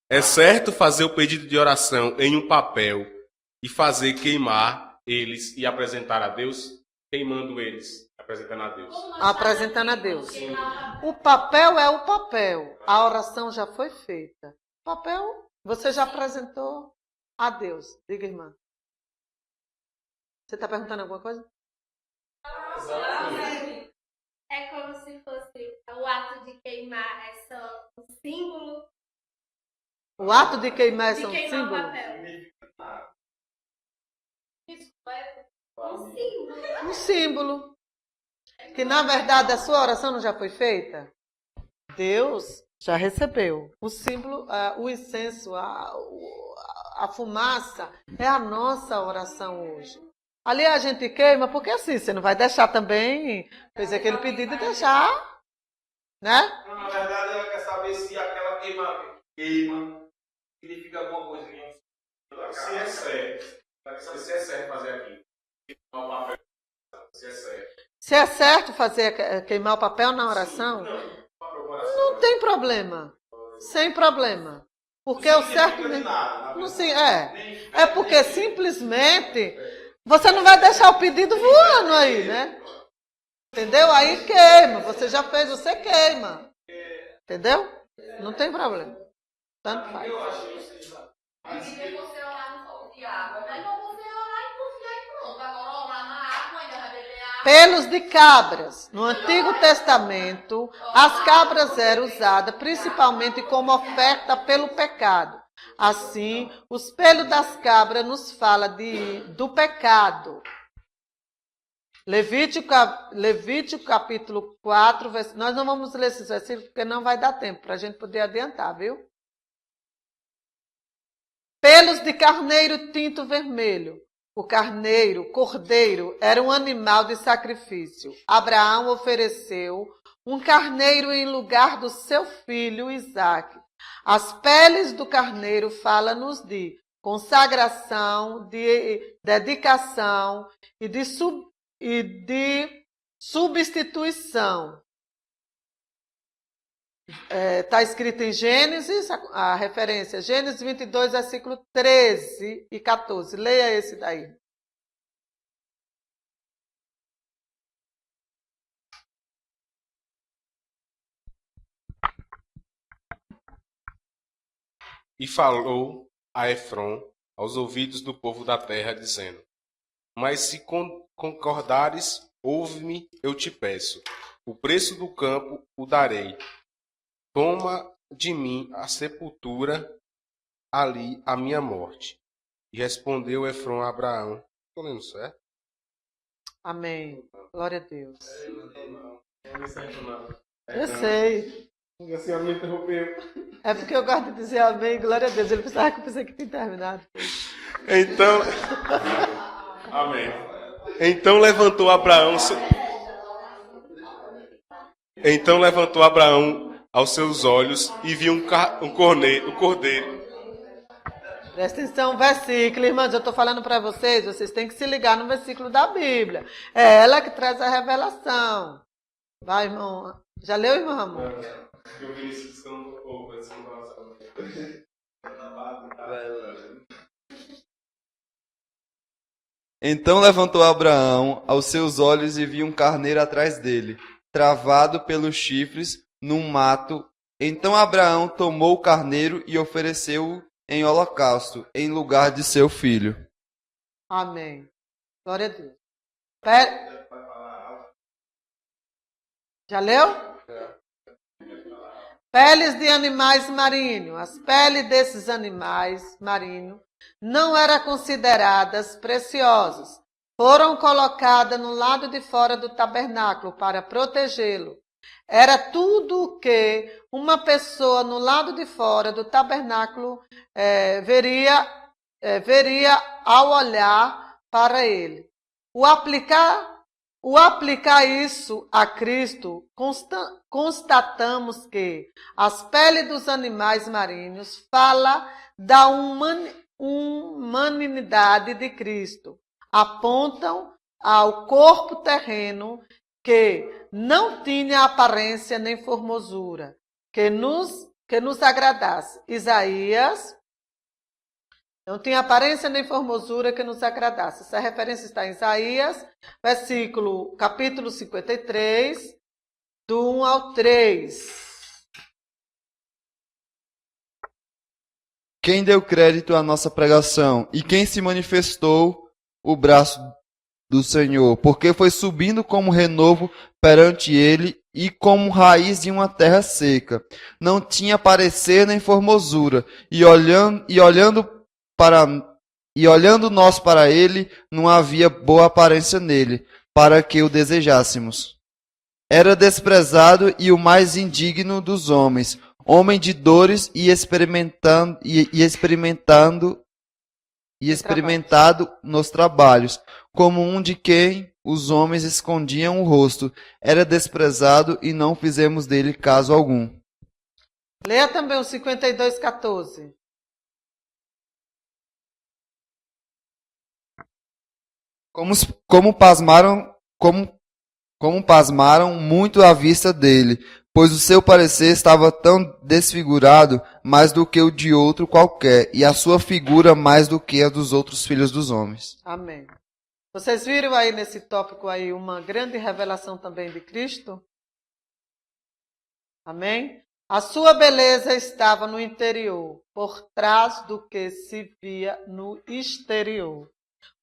É certo fazer o pedido de oração em um papel e fazer queimar eles e apresentar a Deus? Queimando eles, apresentando a Deus. Apresentando a Deus. O papel é o papel. A oração já foi feita. O papel, você já apresentou a Deus. Diga, irmã. Você está perguntando alguma coisa? É como se fosse o ato de queimar é só um símbolo. O ato de queimar é De só um queimar o símbolo? papel. Isso é um símbolo. Um símbolo. Que na verdade a sua oração não já foi feita? Deus já recebeu. O símbolo, o incenso, a fumaça é a nossa oração hoje. Ali a gente queima, porque assim, você não vai deixar também, fez aquele pedido e deixar, né? Não, na verdade, ela quer saber se aquela queima significa alguma coisa. Se é certo. Para saber se é certo fazer aqui. Queimar o papel. Se é certo. Se é certo fazer queimar o papel na oração, não tem problema. Sem problema. Porque o certo mesmo. Não, sim, é porque simplesmente você não vai deixar o pedido voando aí, né? Entendeu? Aí queima. Você já fez, você queima. Entendeu? Não tem problema. Tanto faz. E se você orar no fogo de água, é melhor você orar e confiar e pronto. Agora orar na água ainda vai beber água. Pelos de cabras. No Antigo Testamento, as cabras eram usadas principalmente como oferta pelo pecado. Assim, os pelos das cabras nos fala do pecado. Levítico capítulo 4, nós não vamos ler esses versículos porque não vai dar tempo para a gente poder adiantar, viu? Pelos de carneiro tinto vermelho. O cordeiro, era um animal de sacrifício. Abraão ofereceu um carneiro em lugar do seu filho Isaque. As peles do carneiro falam-nos de consagração, de dedicação e de substituição. Está escrito em Gênesis, a referência, Gênesis 22, versículo 13 e 14. Leia esse daí. E falou a Efron aos ouvidos do povo da terra, dizendo: Mas se concordares, ouve-me, eu te peço. O preço do campo o darei. Toma de mim a sepultura, ali a minha morte. E respondeu Efron a Abraão. Estou lendo certo? Amém. Glória a Deus. Eu sei. A senhora me interrompeu. É porque eu gosto de dizer amém, glória a Deus. Ele pensava que eu pensei que tinha terminado. Então, amém. Então levantou Abraão aos seus olhos e viu um cordeiro. Presta atenção, versículo, irmãos, eu estou falando para vocês têm que se ligar no versículo da Bíblia. É ela que traz a revelação. Vai, irmão. Já leu, irmão Ramon? Eu vi isso que eu não vou, mas não vai. Então levantou Abraão aos seus olhos e viu um carneiro atrás dele, travado pelos chifres, num mato. Então Abraão tomou o carneiro e ofereceu-o em holocausto, em lugar de seu filho. Amém. Glória a Deus. Já leu? Peles de animais marinhos. As peles desses animais marinhos não eram consideradas preciosas. Foram colocadas no lado de fora do tabernáculo para protegê-lo. Era tudo o que uma pessoa no lado de fora do tabernáculo veria ao olhar para ele. O aplicar isso a Cristo, constatamos que as peles dos animais marinhos falam da humanidade de Cristo, apontam ao corpo terreno que não tinha aparência nem formosura, que nos agradasse. Isaías não tinha aparência nem formosura que nos agradasse. Essa referência está em Isaías, capítulo 53, do 1 ao 3. Quem deu crédito à nossa pregação e quem se manifestou o braço do Senhor, porque foi subindo como renovo perante ele e como raiz de uma terra seca. Não tinha parecer nem formosura, e olhando nós para ele, não havia boa aparência nele, para que o desejássemos. Era desprezado e o mais indigno dos homens, homem de dores e experimentado nos trabalhos, como um de quem os homens escondiam o rosto. Era desprezado e não fizemos dele caso algum. Leia também o 52:14. Como pasmaram muito à vista dele, pois o seu parecer estava tão desfigurado mais do que o de outro qualquer, e a sua figura mais do que a dos outros filhos dos homens. Amém. Vocês viram aí nesse tópico aí uma grande revelação também de Cristo? Amém? A sua beleza estava no interior, por trás do que se via no exterior. O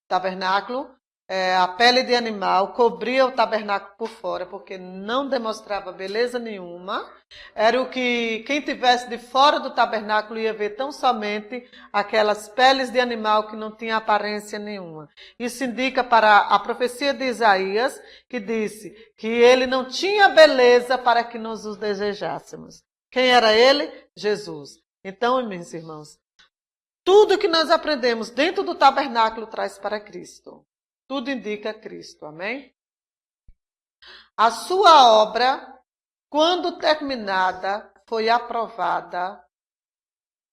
tabernáculo, a pele de animal cobria o tabernáculo por fora, porque não demonstrava beleza nenhuma. Era o que quem tivesse de fora do tabernáculo ia ver tão somente aquelas peles de animal que não tinha aparência nenhuma. Isso indica para a profecia de Isaías, que disse que ele não tinha beleza para que nós o desejássemos. Quem era ele? Jesus. Então, meus irmãos, tudo que nós aprendemos dentro do tabernáculo traz para Cristo. Tudo indica Cristo, amém? A sua obra, quando terminada, foi aprovada.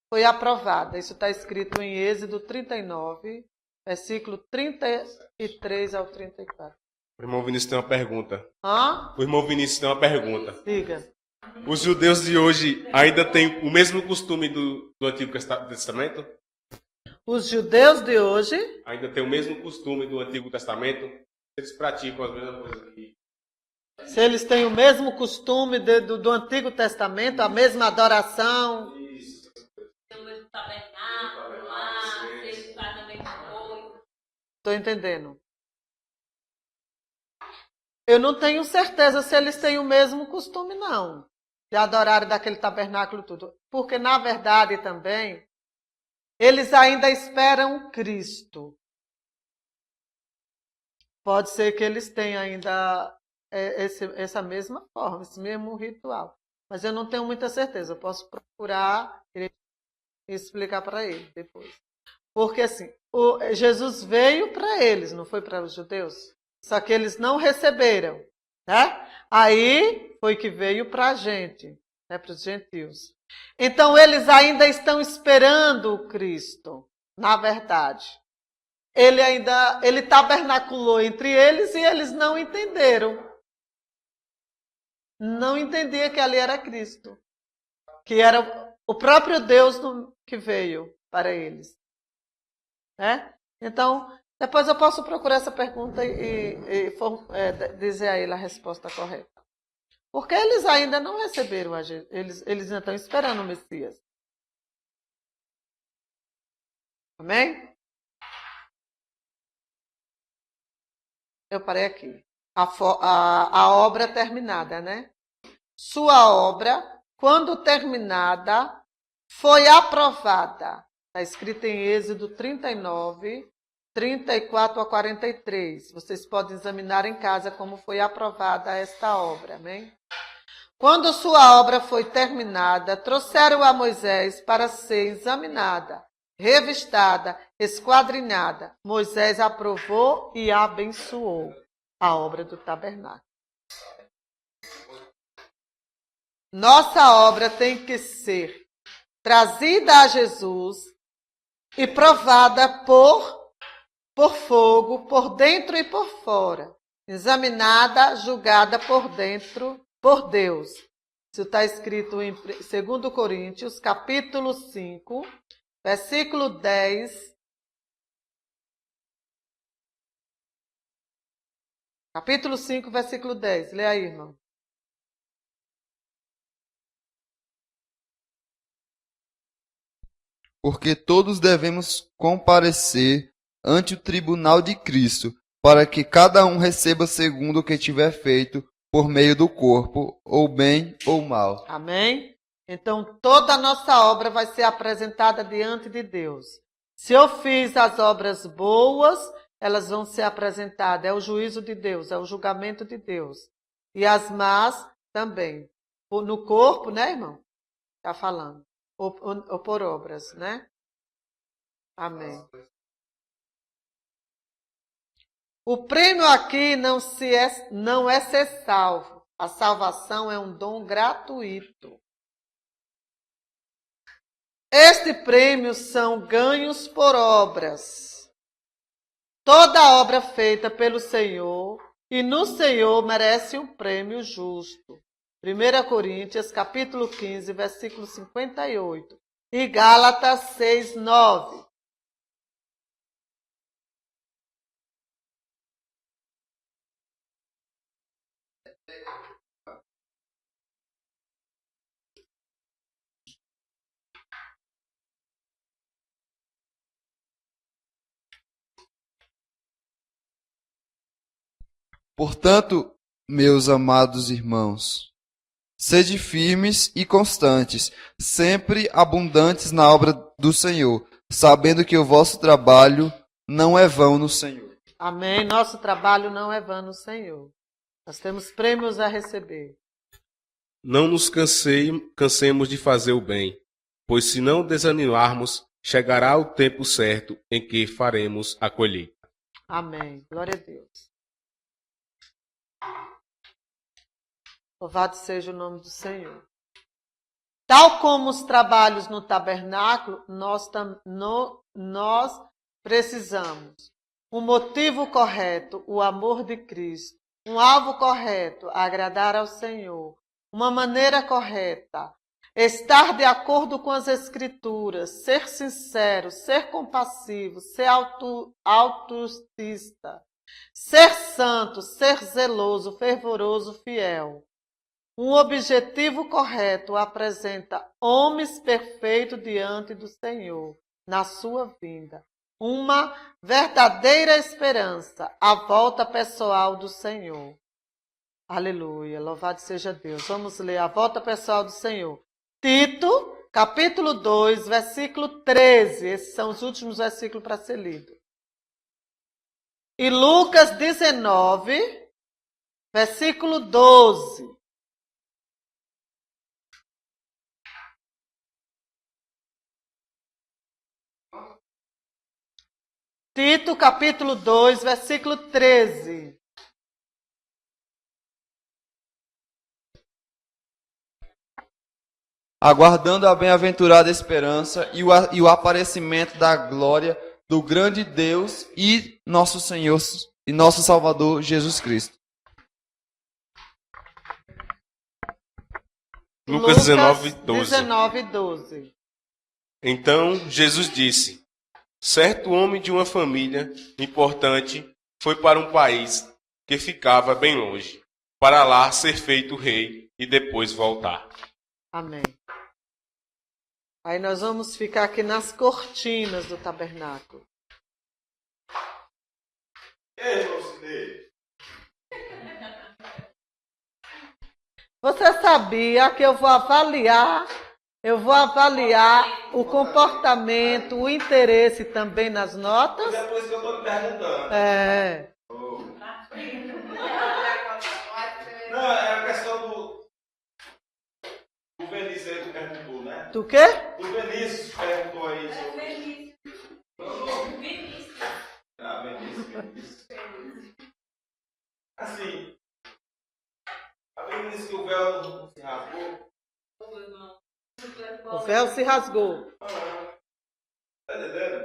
Foi aprovada. Isso está escrito em Êxodo 39, versículo 33 ao 34. O irmão Vinícius tem uma pergunta. Hã? O irmão Vinícius tem uma pergunta. Diga. Os judeus de hoje ainda têm o mesmo costume do Antigo Testamento? Os judeus de hoje Ainda têm o mesmo costume do Antigo Testamento? Eles praticam as mesmas coisas aqui. se eles têm o mesmo costume do Antigo Testamento, a mesma adoração. Tem o mesmo tabernáculo lá, eles fazem a mesma coisa. Estou entendendo. Eu não tenho certeza se eles têm o mesmo costume, não, de adorarem daquele tabernáculo tudo. Porque, na verdade, também, eles ainda esperam Cristo. Pode ser que eles tenham ainda essa mesma forma, esse mesmo ritual. Mas eu não tenho muita certeza. Eu posso procurar e explicar para ele depois. Porque assim, Jesus veio para eles, não foi para os judeus. Só que eles não receberam. Né? Aí foi que veio para a gente, né, para os gentios. Então eles ainda estão esperando o Cristo, na verdade. Ele tabernaculou entre eles e eles não entenderam. Não entendia que ali era Cristo. Que era o próprio Deus que veio para eles. Né? Então, depois eu posso procurar essa pergunta e dizer a ele a resposta correta. Porque eles ainda não receberam a Jesus. Eles ainda estão esperando o Messias. Amém? Eu parei aqui. A obra terminada, né? Sua obra, quando terminada, foi aprovada. Está escrito em Êxodo 39, 34 a 43. Vocês podem examinar em casa como foi aprovada esta obra, amém? Quando sua obra foi terminada, trouxeram a Moisés para ser examinada, revistada, esquadrinhada. Moisés aprovou e abençoou a obra do tabernáculo. Nossa obra tem que ser trazida a Jesus e provada por fogo, por dentro e por fora. Examinada, julgada por dentro, por Deus. Isso está escrito em 2 Coríntios, capítulo 5, versículo 10. Capítulo 5, versículo 10. Lê aí, irmão. Porque todos devemos comparecer ante o tribunal de Cristo, para que cada um receba segundo o que tiver feito por meio do corpo, ou bem ou mal. Amém? Então, toda a nossa obra vai ser apresentada diante de Deus. Se eu fiz as obras boas, elas vão ser apresentadas. É o juízo de Deus, é o julgamento de Deus. E as más também. No corpo, né, irmão? Está falando. Ou por obras, né? Amém. O prêmio aqui não é ser salvo. A salvação é um dom gratuito. Este prêmio são ganhos por obras. toda obra feita pelo Senhor, e no Senhor merece um prêmio justo. 1 Coríntios, capítulo 15, versículo 58. E Gálatas 6, 9. Portanto, meus amados irmãos, sede firmes e constantes, sempre abundantes na obra do Senhor, sabendo que o vosso trabalho não é vão no Senhor. Amém. Nosso trabalho não é vão no Senhor. Nós temos prêmios a receber. Não nos cansemos de fazer o bem, pois se não desanimarmos, chegará o tempo certo em que faremos a colheita. Amém. Glória a Deus. Louvado seja o nome do Senhor. Tal como os trabalhos no tabernáculo, nós precisamos um motivo correto, o amor de Cristo, um alvo correto, agradar ao Senhor, uma maneira correta, estar de acordo com as Escrituras, ser sincero, ser compassivo, ser altruísta, ser santo, ser zeloso, fervoroso, fiel. Um objetivo correto apresenta homens perfeitos diante do Senhor, na sua vinda. Uma verdadeira esperança, a volta pessoal do Senhor. Aleluia, louvado seja Deus. Vamos ler a volta pessoal do Senhor. Tito, capítulo 2, versículo 13. Esses são os últimos versículos para ser lido. E Lucas 19, versículo 12. Tito, capítulo 2, versículo 13. Aguardando a bem-aventurada esperança e o aparecimento da glória do grande Deus e nosso Senhor e nosso Salvador Jesus Cristo. Lucas 19, 12. 19, 12. Então Jesus disse: certo homem de uma família importante foi para um país que ficava bem longe, para lá ser feito rei e depois voltar. Amém. Aí nós vamos ficar aqui nas cortinas do tabernáculo. Você sabia que eu vou avaliar o comportamento, o interesse também nas notas? É por isso que eu estou me perguntando. É. Não, é a questão do Vinícius aí que perguntou, né? Do quê? Do Vinícius perguntou aí sobre... Ah, Vinícius. Assim, a Bíblia diz que o véu não se rasgou. O véu se rasgou. Tá entendendo?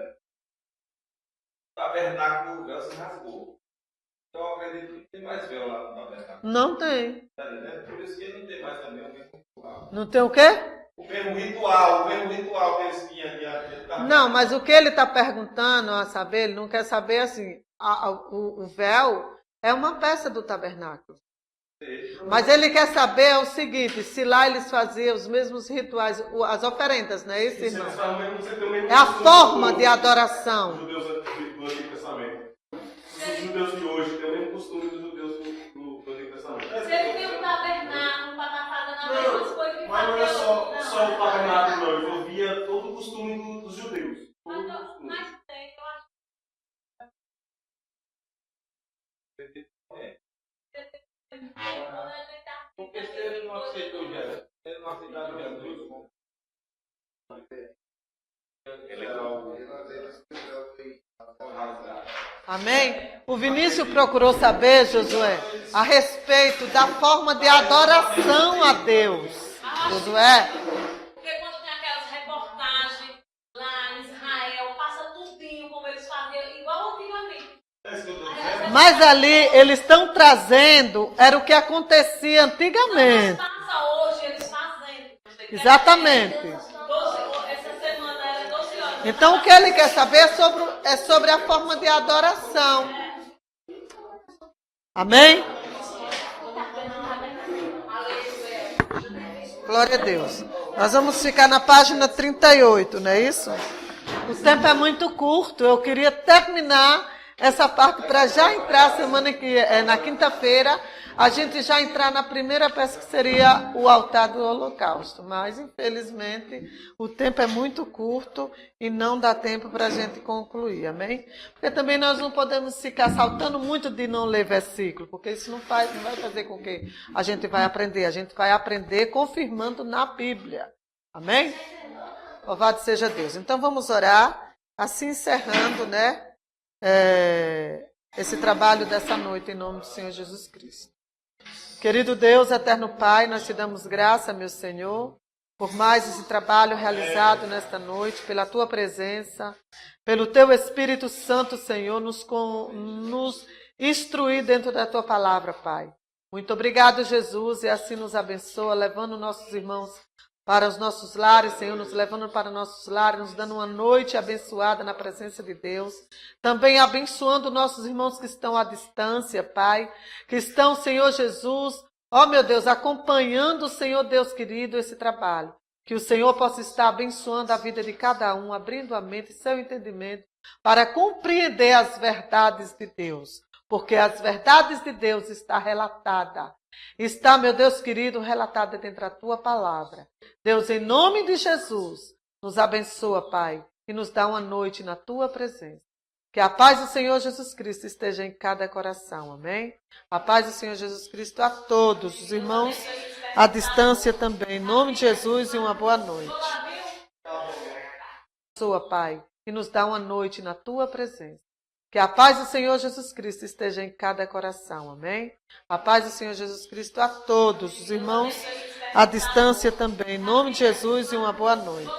O tabernáculo, o véu se rasgou. Então eu acredito que não tem mais véu lá no tabernáculo. Não tem. Tá entendendo? Por isso que ele não tem mais também o mesmo ritual. Não tem o quê? O mesmo ritual que eles tinham ali. Não, mas o que ele está perguntando a saber, ele não quer saber assim, o véu é uma peça do tabernáculo. Mas ele quer saber o seguinte, se lá eles faziam os mesmos rituais, as oferendas, não é isso, irmão? É a forma de adoração. Os judeus do Antigo Testamento. Os judeus de hoje têm o mesmo costume dos judeus do Antigo Testamento. Se ele tem um tabernáculo para estar fazendo as mesmas coisas que Mas não é fazia só o tabernáculo, não. Envolvia todo o costume dos judeus. Todo o costume. Mas tem, eu acho. Porque se ele não aceitou Jesus, ele não aceitava Jesus, ele era algo rasgado. Amém? O Vinícius procurou saber, Josué, a respeito da forma de adoração a Deus. Josué, Porque quando tem aquelas reportagens lá em Israel, passa tudinho como eles faziam, igual antigamente. Mas ali eles estão trazendo, era o que acontecia antigamente. Passa hoje, eles fazendo. Exatamente. Essa semana era 12 horas. Então o que ele quer saber é sobre a forma de adoração. Amém? Glória a Deus. Nós vamos ficar na página 38, não é isso? O tempo é muito curto. Eu queria terminar essa parte para já entrar na quinta-feira, a gente já entrar na primeira peça que seria o altar do holocausto. Mas, infelizmente, o tempo é muito curto e não dá tempo para a gente concluir, amém? Porque também nós não podemos ficar saltando muito de não ler versículo, porque isso não vai fazer com que a gente vai aprender. A gente vai aprender confirmando na Bíblia, amém? Louvado seja Deus. Então vamos orar, assim encerrando, né? Esse trabalho dessa noite em nome do Senhor Jesus Cristo. Querido Deus, eterno Pai, nós te damos graça, meu Senhor, por mais esse trabalho realizado nesta noite, pela tua presença, pelo teu Espírito Santo, Senhor, nos instruir dentro da tua palavra, Pai. Muito obrigado, Jesus, e assim nos abençoa, levando nossos irmãos para os nossos lares, Senhor, nos levando para nossos lares, nos dando uma noite abençoada na presença de Deus. Também abençoando nossos irmãos que estão à distância, Pai, que estão, Senhor Jesus, ó meu Deus, acompanhando, Senhor Deus querido, esse trabalho. Que o Senhor possa estar abençoando a vida de cada um, abrindo a mente e seu entendimento para compreender as verdades de Deus. Porque as verdades de Deus estão relatadas. Está, meu Deus querido, relatada dentro da tua palavra. Deus, em nome de Jesus, nos abençoa, Pai, e nos dá uma noite na tua presença. Que a paz do Senhor Jesus Cristo esteja em cada coração, amém? A paz do Senhor Jesus Cristo a todos, os irmãos à distância também. Em nome de Jesus e uma boa noite. Abençoa, Pai, e nos dá uma noite na tua presença. Que a paz do Senhor Jesus Cristo esteja em cada coração, amém? A paz do Senhor Jesus Cristo a todos, os irmãos à distância também. Em nome de Jesus e uma boa noite.